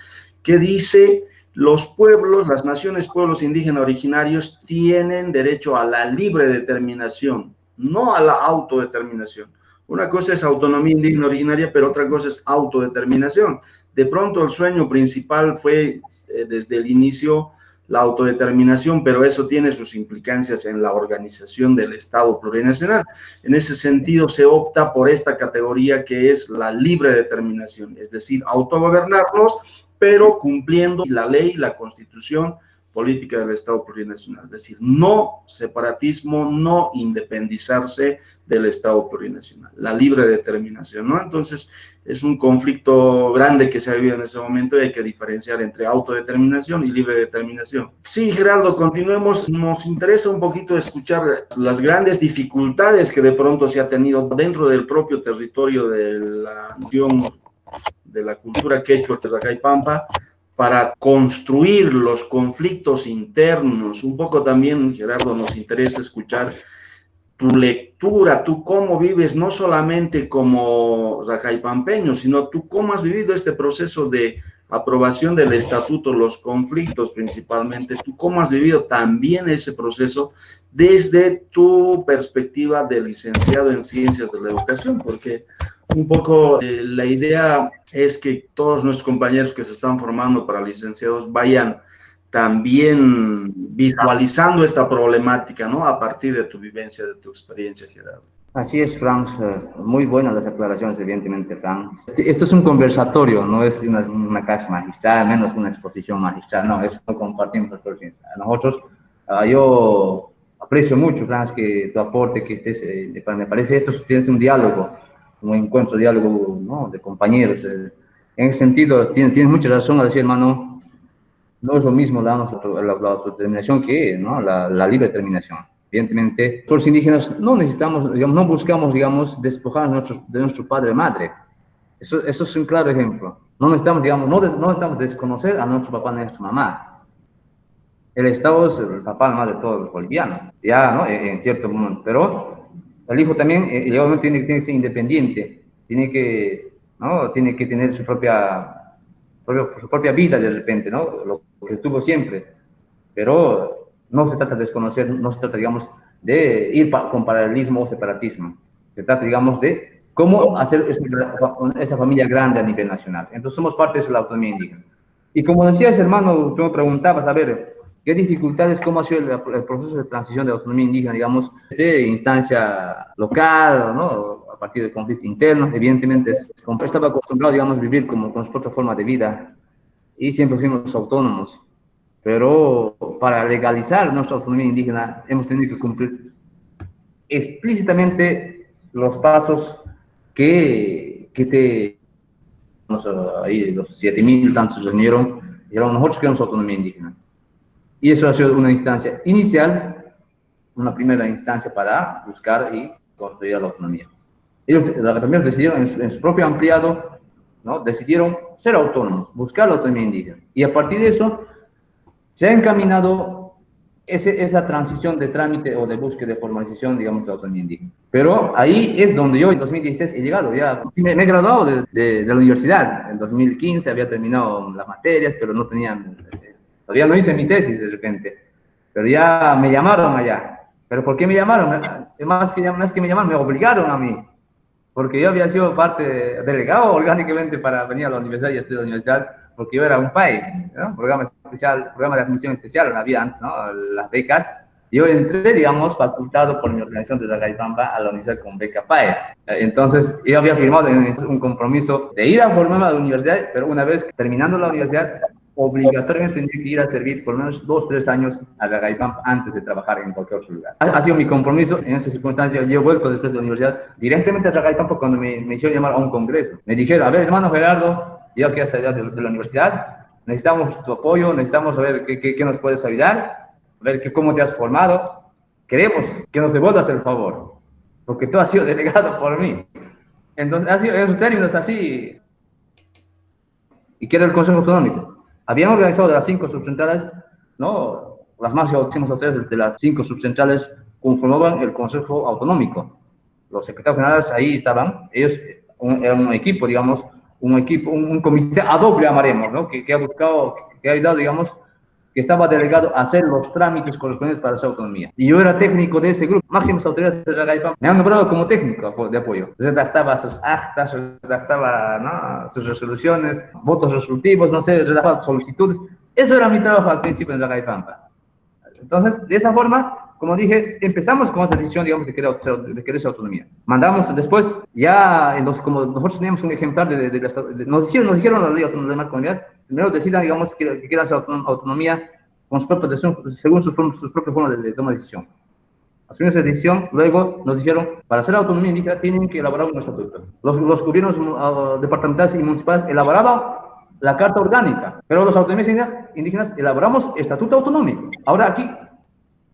que dice: los pueblos, las naciones, pueblos indígenas originarios tienen derecho a la libre determinación, no a la autodeterminación. Una cosa es autonomía indígena originaria, pero otra cosa es autodeterminación. De pronto el sueño principal fue desde el inicio la autodeterminación, pero eso tiene sus implicancias en la organización del Estado plurinacional. En ese sentido se opta por esta categoría que es la libre determinación, es decir, autogobernarnos, pero cumpliendo la ley, la constitución política del Estado plurinacional, es decir, no separatismo, no independizarse del Estado plurinacional, la libre determinación, ¿no? Entonces, es un conflicto grande que se ha vivido en ese momento y hay que diferenciar entre autodeterminación y libre determinación. Sí, Gerardo, continuemos. Nos interesa un poquito escuchar las grandes dificultades que de pronto se ha tenido dentro del propio territorio de la nación, de la cultura quechua, Tlacaipampa, para construir los conflictos internos. Un poco también, Gerardo, nos interesa escuchar tu lectura, tú cómo vives, no solamente como racaipampeño, sino tú cómo has vivido este proceso de aprobación del estatuto, los conflictos principalmente, tú cómo has vivido también ese proceso desde tu perspectiva de licenciado en Ciencias de la Educación, porque un poco la idea es que todos nuestros compañeros que se están formando para licenciados vayan también visualizando esta problemática, ¿no? A partir de tu vivencia, de tu experiencia, Gerardo. Así es, Franz. Muy buenas las aclaraciones, evidentemente, Franz. Esto es un conversatorio, no es una clase magistral, menos una exposición magistral, no, eso lo compartimos nosotros. Yo aprecio mucho, Franz, que tu aporte, que estés, me parece esto tienes un diálogo, un encuentro, diálogo, ¿no?, de compañeros. En ese sentido, tienes mucha razón al decir, hermano, no es lo mismo la autodeterminación que, ¿no?, la libre determinación. Evidentemente, los indígenas no necesitamos, digamos, no buscamos, digamos, despojarnos de nuestro padre y madre. Eso es un claro ejemplo. No necesitamos, digamos, no necesitamos desconocer a nuestro papá ni a nuestra mamá. El Estado es el papá y la madre de todos los bolivianos, ya, ¿no?, en cierto momento. Pero el hijo también, legalmente tiene que ser independiente, ¿no? Tiene que tener su propia vida de repente, ¿no? Lo que tuvo siempre. Pero no se trata de desconocer, no se trata, digamos, de ir con paralelismo o separatismo. Se trata, digamos, de cómo hacer esa familia grande a nivel nacional. Entonces somos parte de la autonomía indígena. Y como decías, hermano, tú me preguntabas, a ver, ¿qué dificultades, cómo ha sido el proceso de transición de autonomía indígena, digamos, de instancia local, ¿no? A partir de conflictos internos? Evidentemente, estaba acostumbrado, digamos, a vivir como con su propia forma de vida y siempre fuimos autónomos. Pero para legalizar nuestra autonomía indígena hemos tenido que cumplir explícitamente los pasos ahí los 7.000 tantos se reunieron y nosotros queremos autonomía indígena. Y eso ha sido una instancia inicial, una primera instancia para buscar y construir la autonomía. Ellos primero decidieron en su propio ampliado, ¿no? Decidieron ser autónomos, buscar la autonomía indígena. Y a partir de eso se ha encaminado esa transición de trámite o de búsqueda de formalización, digamos, de la autonomía indígena. Pero ahí es donde yo en 2016 he llegado, ya me he graduado de la universidad. En 2015 había terminado las materias, pero no tenían, todavía no hice mi tesis de repente, pero ya me llamaron allá. ¿Pero por qué me llamaron? Más que me llamaron, me obligaron a mí, porque yo había sido delegado orgánicamente para venir a la universidad y estudiar en la universidad, porque yo era un PAE, ¿no? Programa de admisión especial, había antes, ¿no? Las becas. Yo entré, digamos, facultado por mi organización de Ragaipampa a la universidad con beca PAE. Entonces, yo había firmado un compromiso de ir a formarme a la universidad, pero una vez terminando la universidad, obligatoriamente tenía que ir a servir por lo menos 2-3 años a Ragaipampa antes de trabajar en cualquier otro lugar. Ha sido mi compromiso en esa circunstancia. Yo he vuelto después de la universidad directamente a Ragaipampa cuando me hicieron llamar a un congreso. Me dijeron, a ver, hermano Gerardo, ya que has salido de la universidad, necesitamos tu apoyo, necesitamos saber qué nos puedes ayudar, a ver cómo te has formado. Queremos que nos devuelvas el favor, porque tú has sido delegado por mí. Entonces, ha sido en esos términos así. ¿Y qué era el Consejo Autonómico? Habían organizado de las 5 subcentrales, ¿no? Las máximas autoridades de las 5 subcentrales conformaban el Consejo Autonómico. Los secretarios generales ahí estaban, ellos eran un equipo, digamos, un comité a doble amaremos, ¿no? Que ha buscado, que ha ayudado, digamos, que estaba delegado a hacer los trámites correspondientes para esa autonomía. Y yo era técnico de ese grupo, máximas autoridades de Ragaipampa. Me han nombrado como técnico de apoyo. Redactaba sus actas, redactaba, ¿no?, sus resoluciones, votos resolutivos, no sé, redactaba solicitudes. Eso era mi trabajo al principio en Ragaipampa. Entonces, de esa forma, como dije, empezamos con esa decisión, digamos, de querer esa autonomía. Mandamos después, ya, como nosotros teníamos un ejemplar nos dijeron la ley autónoma de las comunidades, primero decidan, digamos, que quieran hacer autonomía con según sus propias formas de toma de decisión. Asumimos esa decisión, luego nos dijeron, para hacer autonomía indígena tienen que elaborar un estatuto. Los gobiernos departamentales y municipales elaboraban la carta orgánica, pero los autonomías indígenas elaboramos estatuto autonómico. Ahora aquí,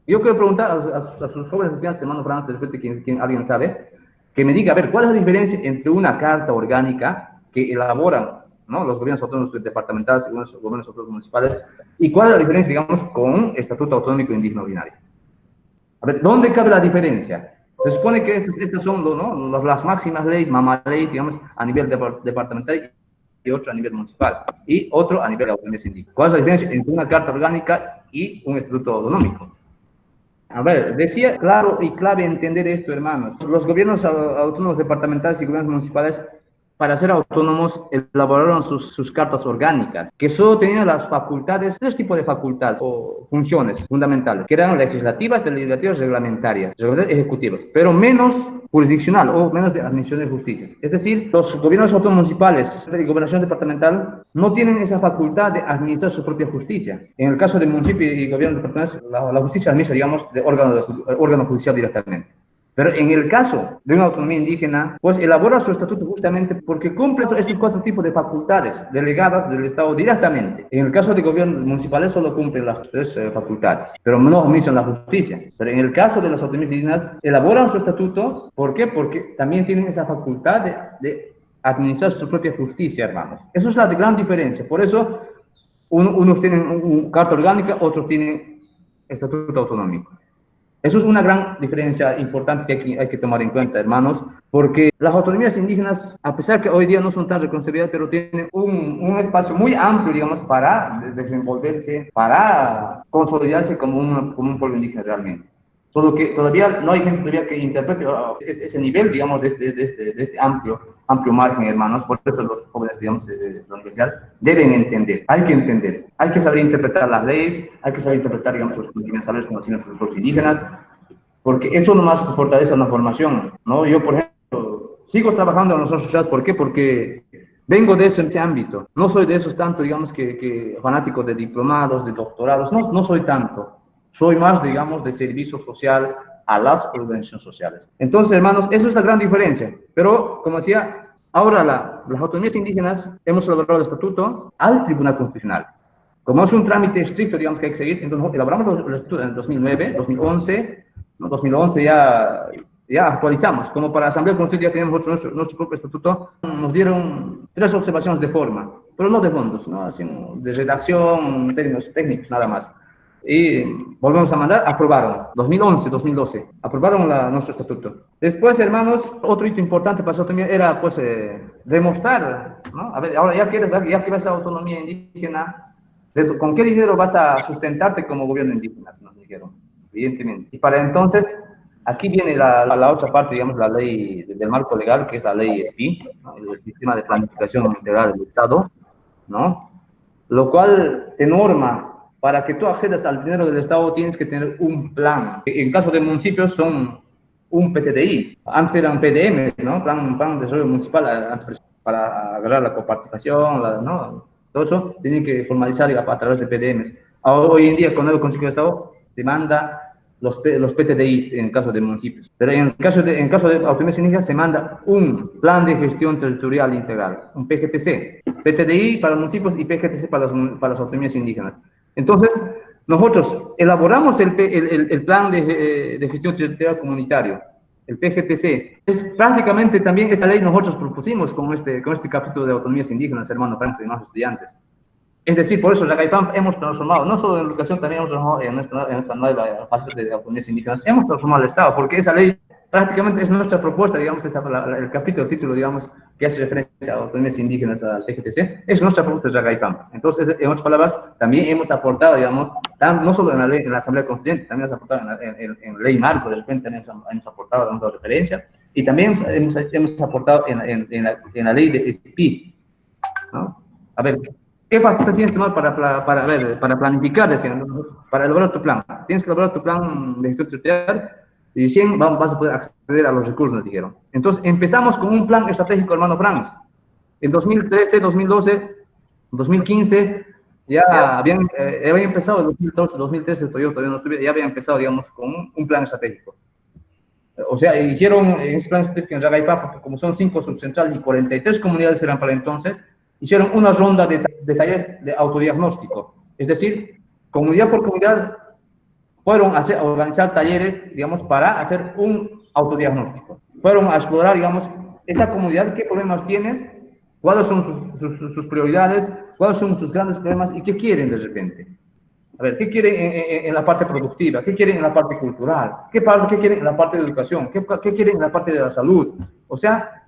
yo quiero preguntar a sus jóvenes estudiantes, hermano Franz, de repente alguien sabe, que me diga, a ver, ¿cuál es la diferencia entre una carta orgánica que elaboran, ¿no?, los gobiernos autónomos departamentales y los gobiernos autónomos municipales, y cuál es la diferencia, digamos, con un estatuto autonómico indígena ordinario? A ver, ¿dónde cabe la diferencia? Se supone que estas son, ¿no?, las máximas leyes, mamá leyes, digamos, a nivel departamental, y otro a nivel municipal, y otro a nivel de autonomía indígena. ¿Cuál es la diferencia entre una carta orgánica y un estatuto autonómico? A ver, decía claro y clave entender esto, hermanos. Los gobiernos autónomos departamentales y gobiernos municipales, para ser autónomos, elaboraron sus cartas orgánicas, que solo tenían las facultades, tres tipos de facultades o funciones fundamentales, que eran legislativas, deliberativas, reglamentarias, ejecutivas, pero menos jurisdiccional o menos de administración de justicia. Es decir, los gobiernos autónomos municipales y gobernación departamental no tienen esa facultad de administrar su propia justicia. En el caso del municipio y gobierno departamental, la justicia administra, digamos, de órgano judicial directamente. Pero en el caso de una autonomía indígena, pues elabora su estatuto justamente porque cumple estos 4 tipos de facultades delegadas del Estado directamente. En el caso de gobiernos municipales solo cumplen las 3 facultades, pero no administran la justicia. Pero en el caso de las autonomías indígenas, elaboran su estatuto. ¿Por qué? Porque también tienen esa facultad de administrar su propia justicia, hermanos. Esa es la gran diferencia. Por eso, unos tienen carta orgánica, otros tienen estatuto autonómico. Eso es una gran diferencia importante que hay que tomar en cuenta, hermanos, porque las autonomías indígenas, a pesar que hoy día no son tan reconstruidas, pero tienen un espacio muy amplio, digamos, para desenvolverse, para consolidarse como un pueblo indígena realmente. Solo que todavía no hay gente todavía que interprete ese nivel, digamos, de este amplio margen, hermanos. Por eso los jóvenes, digamos, de la universidad deben entender, hay que saber interpretar las leyes, hay que saber interpretar, digamos, los conocimientos de los pueblos indígenas, porque eso nomás fortalece una formación, ¿no? Yo, por ejemplo, sigo trabajando en los sociedades, ¿por qué? Porque vengo de ese ámbito, no soy de esos tanto, digamos, que fanáticos de diplomados, de doctorados, no soy tanto, soy más, digamos, de servicio social a las organizaciones sociales. Entonces, hermanos, eso es la gran diferencia, pero, como decía, ahora las autonomías indígenas hemos elaborado el estatuto al Tribunal Constitucional. Como es un trámite estricto, digamos, que hay que seguir, entonces elaboramos el estatuto en 2009, 2011, ¿no? 2011 ya actualizamos, como para Asamblea Constitucional ya tenemos nuestro propio estatuto, nos dieron 3 observaciones de forma, pero no de fondos, ¿no? Así, de redacción, técnicos, nada más. Y volvemos a mandar, aprobaron, 2011, 2012, aprobaron nuestro estatuto. Después, hermanos, otro hito importante para nosotros también era, pues, demostrar, ¿no? A ver, ahora ya que ves autonomía indígena, ¿con qué dinero vas a sustentarte como gobierno indígena? Nos dijeron, evidentemente. Y para entonces, aquí viene la otra parte, digamos, la ley del marco legal, que es la ley SPI, ¿no? El Sistema de Planificación Integral del Estado, ¿no? Lo cual te norma, para que tú accedas al dinero del Estado tienes que tener un plan. En caso de municipios son un PTDI, antes eran PDM, ¿no? Plan de Desarrollo Municipal, antes para agarrar la coparticipación, ¿no? Todo eso tiene que formalizar a través de PDMs. Hoy en día, con el Consejo de Estado, se manda los PTDIs en caso de municipios. Pero en caso de autonomías indígenas se manda un plan de gestión territorial integral, un PGTC. PTDI para municipios y PGTC para las autonomías indígenas. Entonces, nosotros elaboramos el plan de gestión territorial comunitario, el PGTC. Es prácticamente también esa ley nosotros propusimos con este capítulo de autonomías indígenas, hermano Francis y demás estudiantes. Es decir, por eso la Gaipam hemos transformado, no solo en educación, también hemos transformado en esta nueva fase de autonomías indígenas, hemos transformado el Estado, porque esa ley prácticamente es nuestra propuesta, digamos, el capítulo, el título, digamos, que hace referencia a autonomías indígenas al PGTC, es nuestra propuesta de la Gaipam. Entonces, en otras palabras, también hemos aportado, digamos, no solo en la ley, en la Asamblea Constituyente, también hemos aportado en ley marco, de repente hemos aportado, dando referencia, y también hemos aportado en la ley de SPI, ¿no? A ver, ¿qué facilidad tienes que tomar para planificar, decían, para elaborar tu plan? Tienes que elaborar tu plan de gestión territorial y recién vas a poder acceder a los recursos, nos dijeron. Entonces, empezamos con un plan estratégico, hermano Franz. En 2013, 2012, 2015, ya había empezado, en 2012, 2013, yo todavía no estuve, ya había empezado, digamos, con un plan estratégico. O sea, hicieron ese plan estratégico en Ragaipá, porque como son 5 subcentrales y 43 comunidades eran para entonces, hicieron una ronda de talleres de autodiagnóstico. Es decir, comunidad por comunidad fueron a organizar talleres, digamos, para hacer un autodiagnóstico. Fueron a explorar, digamos, esa comunidad, qué problemas tiene, cuáles son sus prioridades, cuáles son sus grandes problemas y qué quieren de repente. A ver, ¿qué quieren en la parte productiva? ¿Qué quieren en la parte cultural? ¿Qué quieren en la parte de educación? ¿Qué quieren en la parte de la salud? O sea,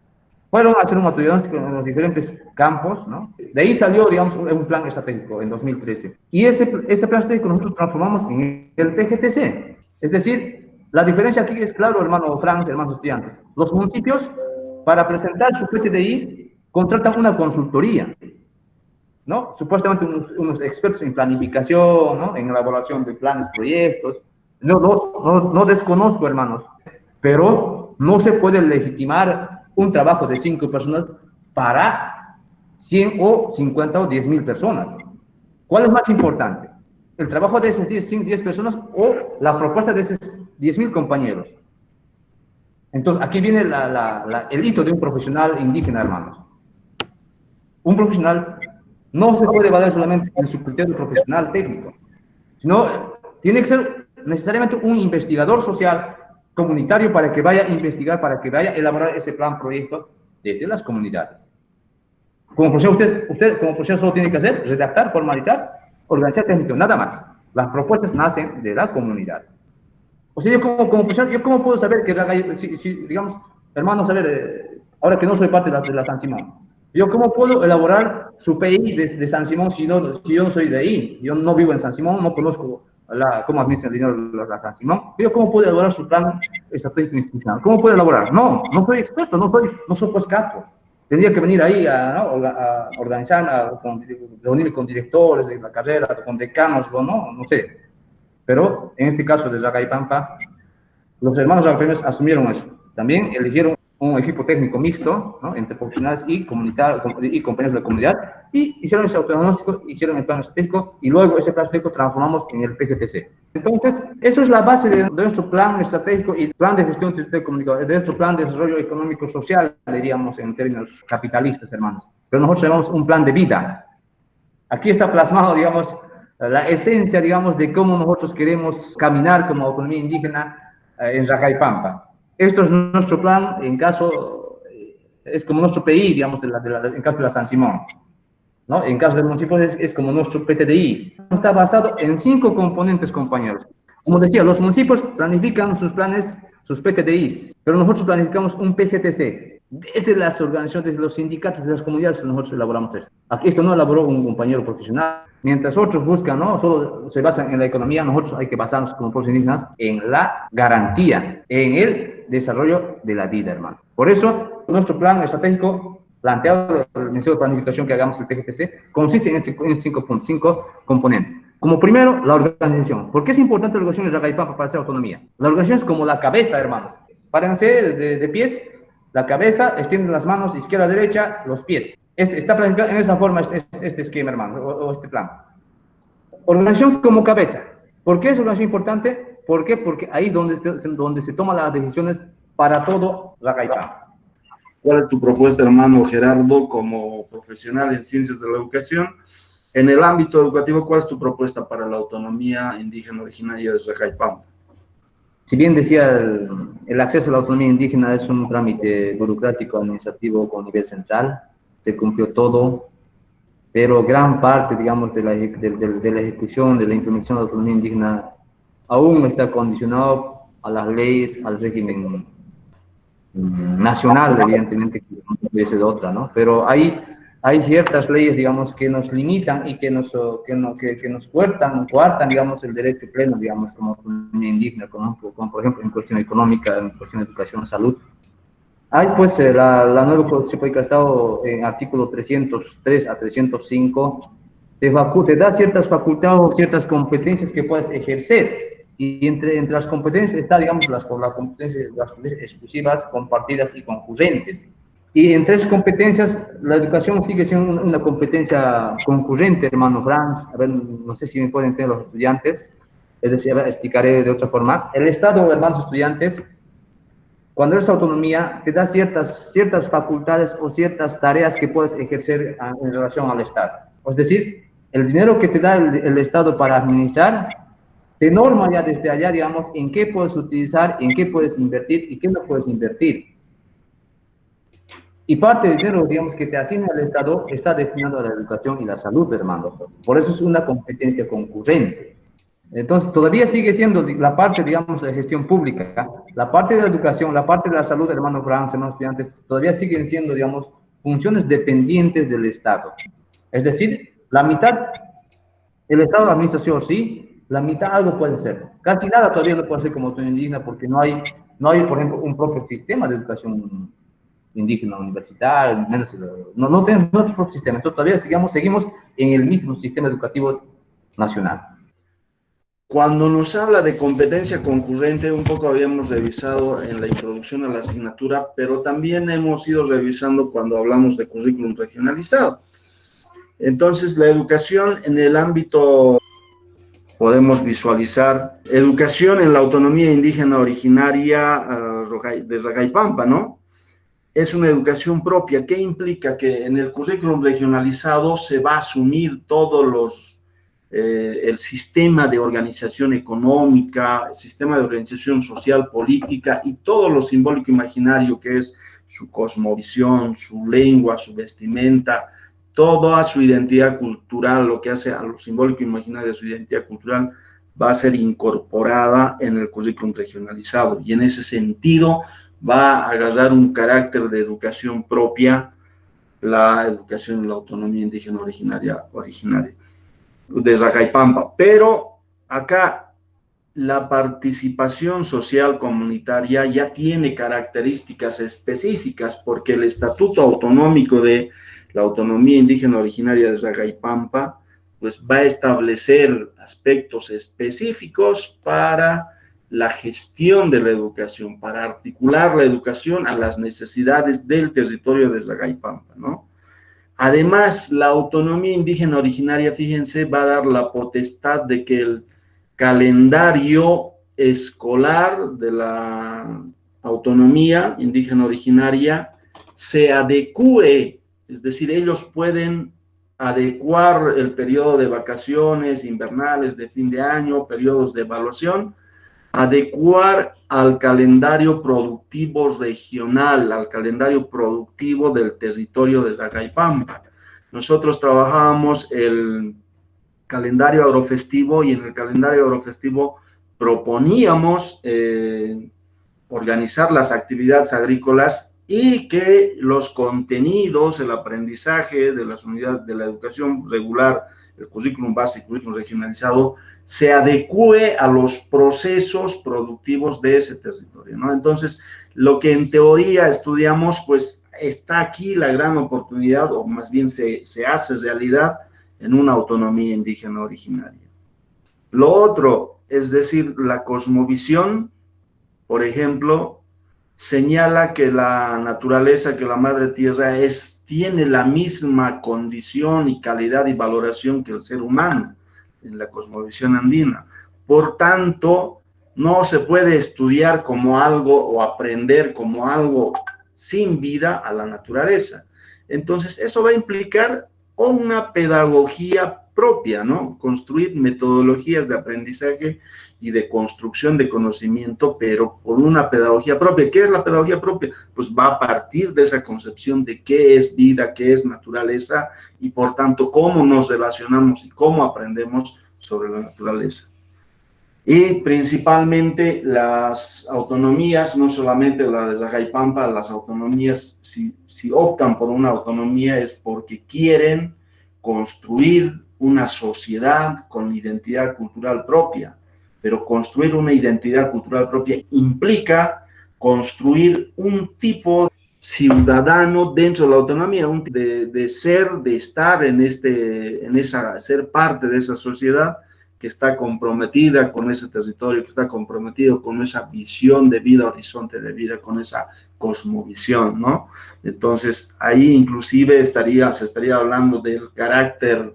fueron a hacer un autodiagnóstico en los diferentes campos, ¿no? De ahí salió, digamos, un plan estratégico en 2013. Y ese plan estratégico nosotros transformamos en el TGTC. Es decir, la diferencia aquí es claro, hermano Franz, hermanos estudiantes. Los municipios, para presentar su PTDI, contratan una consultoría, ¿no? Supuestamente unos expertos en planificación, ¿no? En elaboración de planes, proyectos. No desconozco, hermanos, pero no se puede legitimar un trabajo de 5 personas para 100 o 50 o 10.000 personas. ¿Cuál es más importante? ¿El trabajo de esas 10 personas o la propuesta de esos 10.000 compañeros? Entonces, aquí viene el hito de un profesional indígena, hermanos. Un profesional no se puede valer solamente en su criterio profesional técnico, sino tiene que ser necesariamente un investigador social comunitario para que vaya a investigar, para que vaya a elaborar ese plan proyecto desde las comunidades. Como profesor, usted como profesor solo tiene que hacer redactar, formalizar, organizar técnico, nada más. Las propuestas nacen de la comunidad. O sea, yo como profesional, ¿yo cómo puedo saber que digamos, hermanos, a ver, ahora que no soy parte de la San Simón, yo cómo puedo elaborar su PI de San Simón si yo no soy de ahí? Yo no vivo en San Simón, no conozco cómo administra el dinero la San Simón. Yo cómo puedo elaborar su plan estratégico institucional? ¿Cómo puedo elaborar? No soy experto, no soy pues capo. Tendría que venir ahí a organizar, reunirme con directores de la carrera, con decanos, no sé. Pero en este caso de Zacaypampa, los hermanos Alperinos asumieron eso. También eligieron un equipo técnico mixto, ¿no?, entre profesionales y compañeros de la comunidad, y hicieron ese autodiagnóstico, hicieron el plan estratégico, y luego ese plan estratégico transformamos en el PGTC. Entonces, eso es la base de nuestro plan estratégico y plan de gestión comunicativa, de nuestro plan de desarrollo económico-social, diríamos en términos capitalistas, hermanos. Pero nosotros tenemos un plan de vida. Aquí está plasmado, digamos, la esencia, digamos, de cómo nosotros queremos caminar como autonomía indígena en Zacaypampa. Esto es nuestro plan es como nuestro PI, digamos, en caso de la San Simón, ¿no? En caso del municipio es como nuestro PTDI. Está basado en 5 componentes, compañeros. Como decía, los municipios planifican sus planes, sus PTDIs, pero nosotros planificamos un PGTC. Desde las organizaciones, los sindicatos de las comunidades, nosotros elaboramos esto. Aquí esto no elaboró un compañero profesional. Mientras otros buscan, ¿no?, solo se basan en la economía, nosotros hay que basarnos como pueblos indígenas en la garantía, en el desarrollo de la vida, hermano. Por eso, nuestro plan estratégico planteado el Ministerio de Planificación que hagamos el PGTC consiste en 5.5 componentes. Como primero, la organización. ¿Por qué es importante la organización de Zacaypampa para hacer autonomía? La organización es como la cabeza, hermanos. Párense de pies, la cabeza, extienden las manos izquierda a derecha, los pies. Está planificado en esa forma este esquema, hermano, o este plan. Organización como cabeza. ¿Por qué es organización importante? ¿Por qué? Porque ahí es donde se toman las decisiones para todo Zacaypampa. ¿Cuál es tu propuesta, hermano Gerardo, como profesional en ciencias de la educación? En el ámbito educativo, ¿cuál es tu propuesta para la autonomía indígena originaria de Zacaypampa? Si bien decía, el acceso a la autonomía indígena es un trámite burocrático administrativo con nivel central, se cumplió todo, pero gran parte, digamos, de la ejecución, de la implementación de la autonomía indígena aún está condicionado a las leyes, al régimen nacional, evidentemente, que no puede ser otra, ¿no? Pero hay ciertas leyes, digamos, que nos limitan y que nos coartan, digamos, el derecho pleno, digamos, como autonomía indígena, como por ejemplo en cuestión económica, en cuestión de educación, salud. Hay, pues, la nueva Constitución Política del Estado, en artículo 303 a 305, te da ciertas facultades o ciertas competencias que puedes ejercer. Y entre las competencias está, digamos, las competencias exclusivas, compartidas y concurrentes. Y entre esas competencias, la educación sigue siendo una competencia concurrente, hermano Franz. A ver, no sé si me pueden entender los estudiantes. Es decir, explicaré de otra forma. El Estado, hermanos estudiantes, cuando eres autonomía, te da ciertas facultades o ciertas tareas que puedes ejercer en relación al Estado. Es decir, el dinero que te da el Estado para administrar, te norma ya desde allá, digamos, en qué puedes utilizar, en qué puedes invertir y qué no puedes invertir. Y parte del dinero, digamos, que te asigna el Estado está destinado a la educación y la salud, hermano. Por eso es una competencia concurrente. Entonces, todavía sigue siendo la parte, digamos, de gestión pública, la parte de la educación, la parte de la salud, hermano Franz, hermanos estudiantes, todavía siguen siendo, digamos, funciones dependientes del Estado. Es decir, la mitad, el Estado de administración sí, la mitad algo puede ser. Casi nada todavía no puede ser como autonomía indígena porque no hay, por ejemplo, un propio sistema de educación indígena universitario, no tenemos otro propio sistema. Entonces, todavía seguimos en el mismo sistema educativo nacional. Cuando nos habla de competencia concurrente, un poco habíamos revisado en la introducción a la asignatura, pero también hemos ido revisando cuando hablamos de currículum regionalizado. Entonces, la educación en el ámbito, podemos visualizar, educación en la autonomía indígena originaria de Zacaypampa, ¿no? Es una educación propia. ¿Qué implica? Que en el currículum regionalizado se va a asumir todos los el sistema de organización económica, el sistema de organización social, política y todo lo simbólico imaginario que es su cosmovisión, su lengua, su vestimenta, toda su identidad cultural, lo que hace a lo simbólico imaginario de su identidad cultural, va a ser incorporada en el currículum regionalizado y en ese sentido va a agarrar un carácter de educación propia, la educación en la autonomía indígena originaria de Zacaipampa. Pero acá la participación social comunitaria ya tiene características específicas porque el Estatuto Autonómico de la Autonomía Indígena Originaria de Zacaipampa pues va a establecer aspectos específicos para la gestión de la educación, para articular la educación a las necesidades del territorio de Zacaipampa, ¿no? Además, la autonomía indígena originaria, fíjense, va a dar la potestad de que el calendario escolar de la autonomía indígena originaria se adecue, es decir, ellos pueden adecuar el periodo de vacaciones invernales, de fin de año, periodos de evaluación, adecuar al calendario productivo regional, al calendario productivo del territorio de Zacaipampa. Nosotros trabajábamos el calendario agrofestivo y en el calendario agrofestivo proponíamos organizar las actividades agrícolas y que los contenidos, el aprendizaje de las unidades de la educación regular, el currículum básico, el currículum regionalizado, se adecue a los procesos productivos de ese territorio, ¿no? Entonces, lo que en teoría estudiamos, pues está aquí la gran oportunidad, o más bien se hace realidad en una autonomía indígena originaria. Lo otro, es decir, la cosmovisión, por ejemplo, señala que la naturaleza, que la madre tierra tiene la misma condición y calidad y valoración que el ser humano en la cosmovisión andina. Por tanto, no se puede estudiar como algo o aprender como algo sin vida a la naturaleza. Entonces, eso va a implicar una pedagogía propia, ¿no? Construir metodologías de aprendizaje y de construcción de conocimiento, pero con una pedagogía propia. ¿Qué es la pedagogía propia? Pues va a partir de esa concepción de qué es vida, qué es naturaleza y por tanto cómo nos relacionamos y cómo aprendemos sobre la naturaleza. Y principalmente las autonomías, no solamente la de Zacaipampa, las autonomías, si optan por una autonomía es porque quieren construir una sociedad con identidad cultural propia, pero construir una identidad cultural propia implica construir un tipo ciudadano dentro de la autonomía, de ser, de estar ser parte de esa sociedad que está comprometida con ese territorio, que está comprometido con esa visión de vida, horizonte de vida, con esa cosmovisión, ¿no? Entonces, ahí inclusive se estaría hablando del carácter,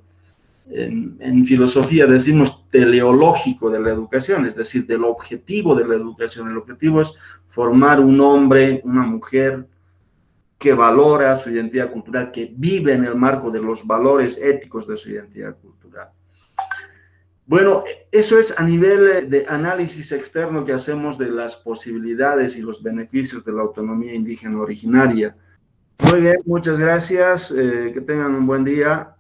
en filosofía decimos teleológico de la educación, es decir, del objetivo de la educación. El objetivo es formar un hombre, una mujer que valora su identidad cultural, que vive en el marco de los valores éticos de su identidad cultural. Bueno, eso es a nivel de análisis externo que hacemos de las posibilidades y los beneficios de la autonomía indígena originaria. Muy bien, muchas gracias, que tengan un buen día.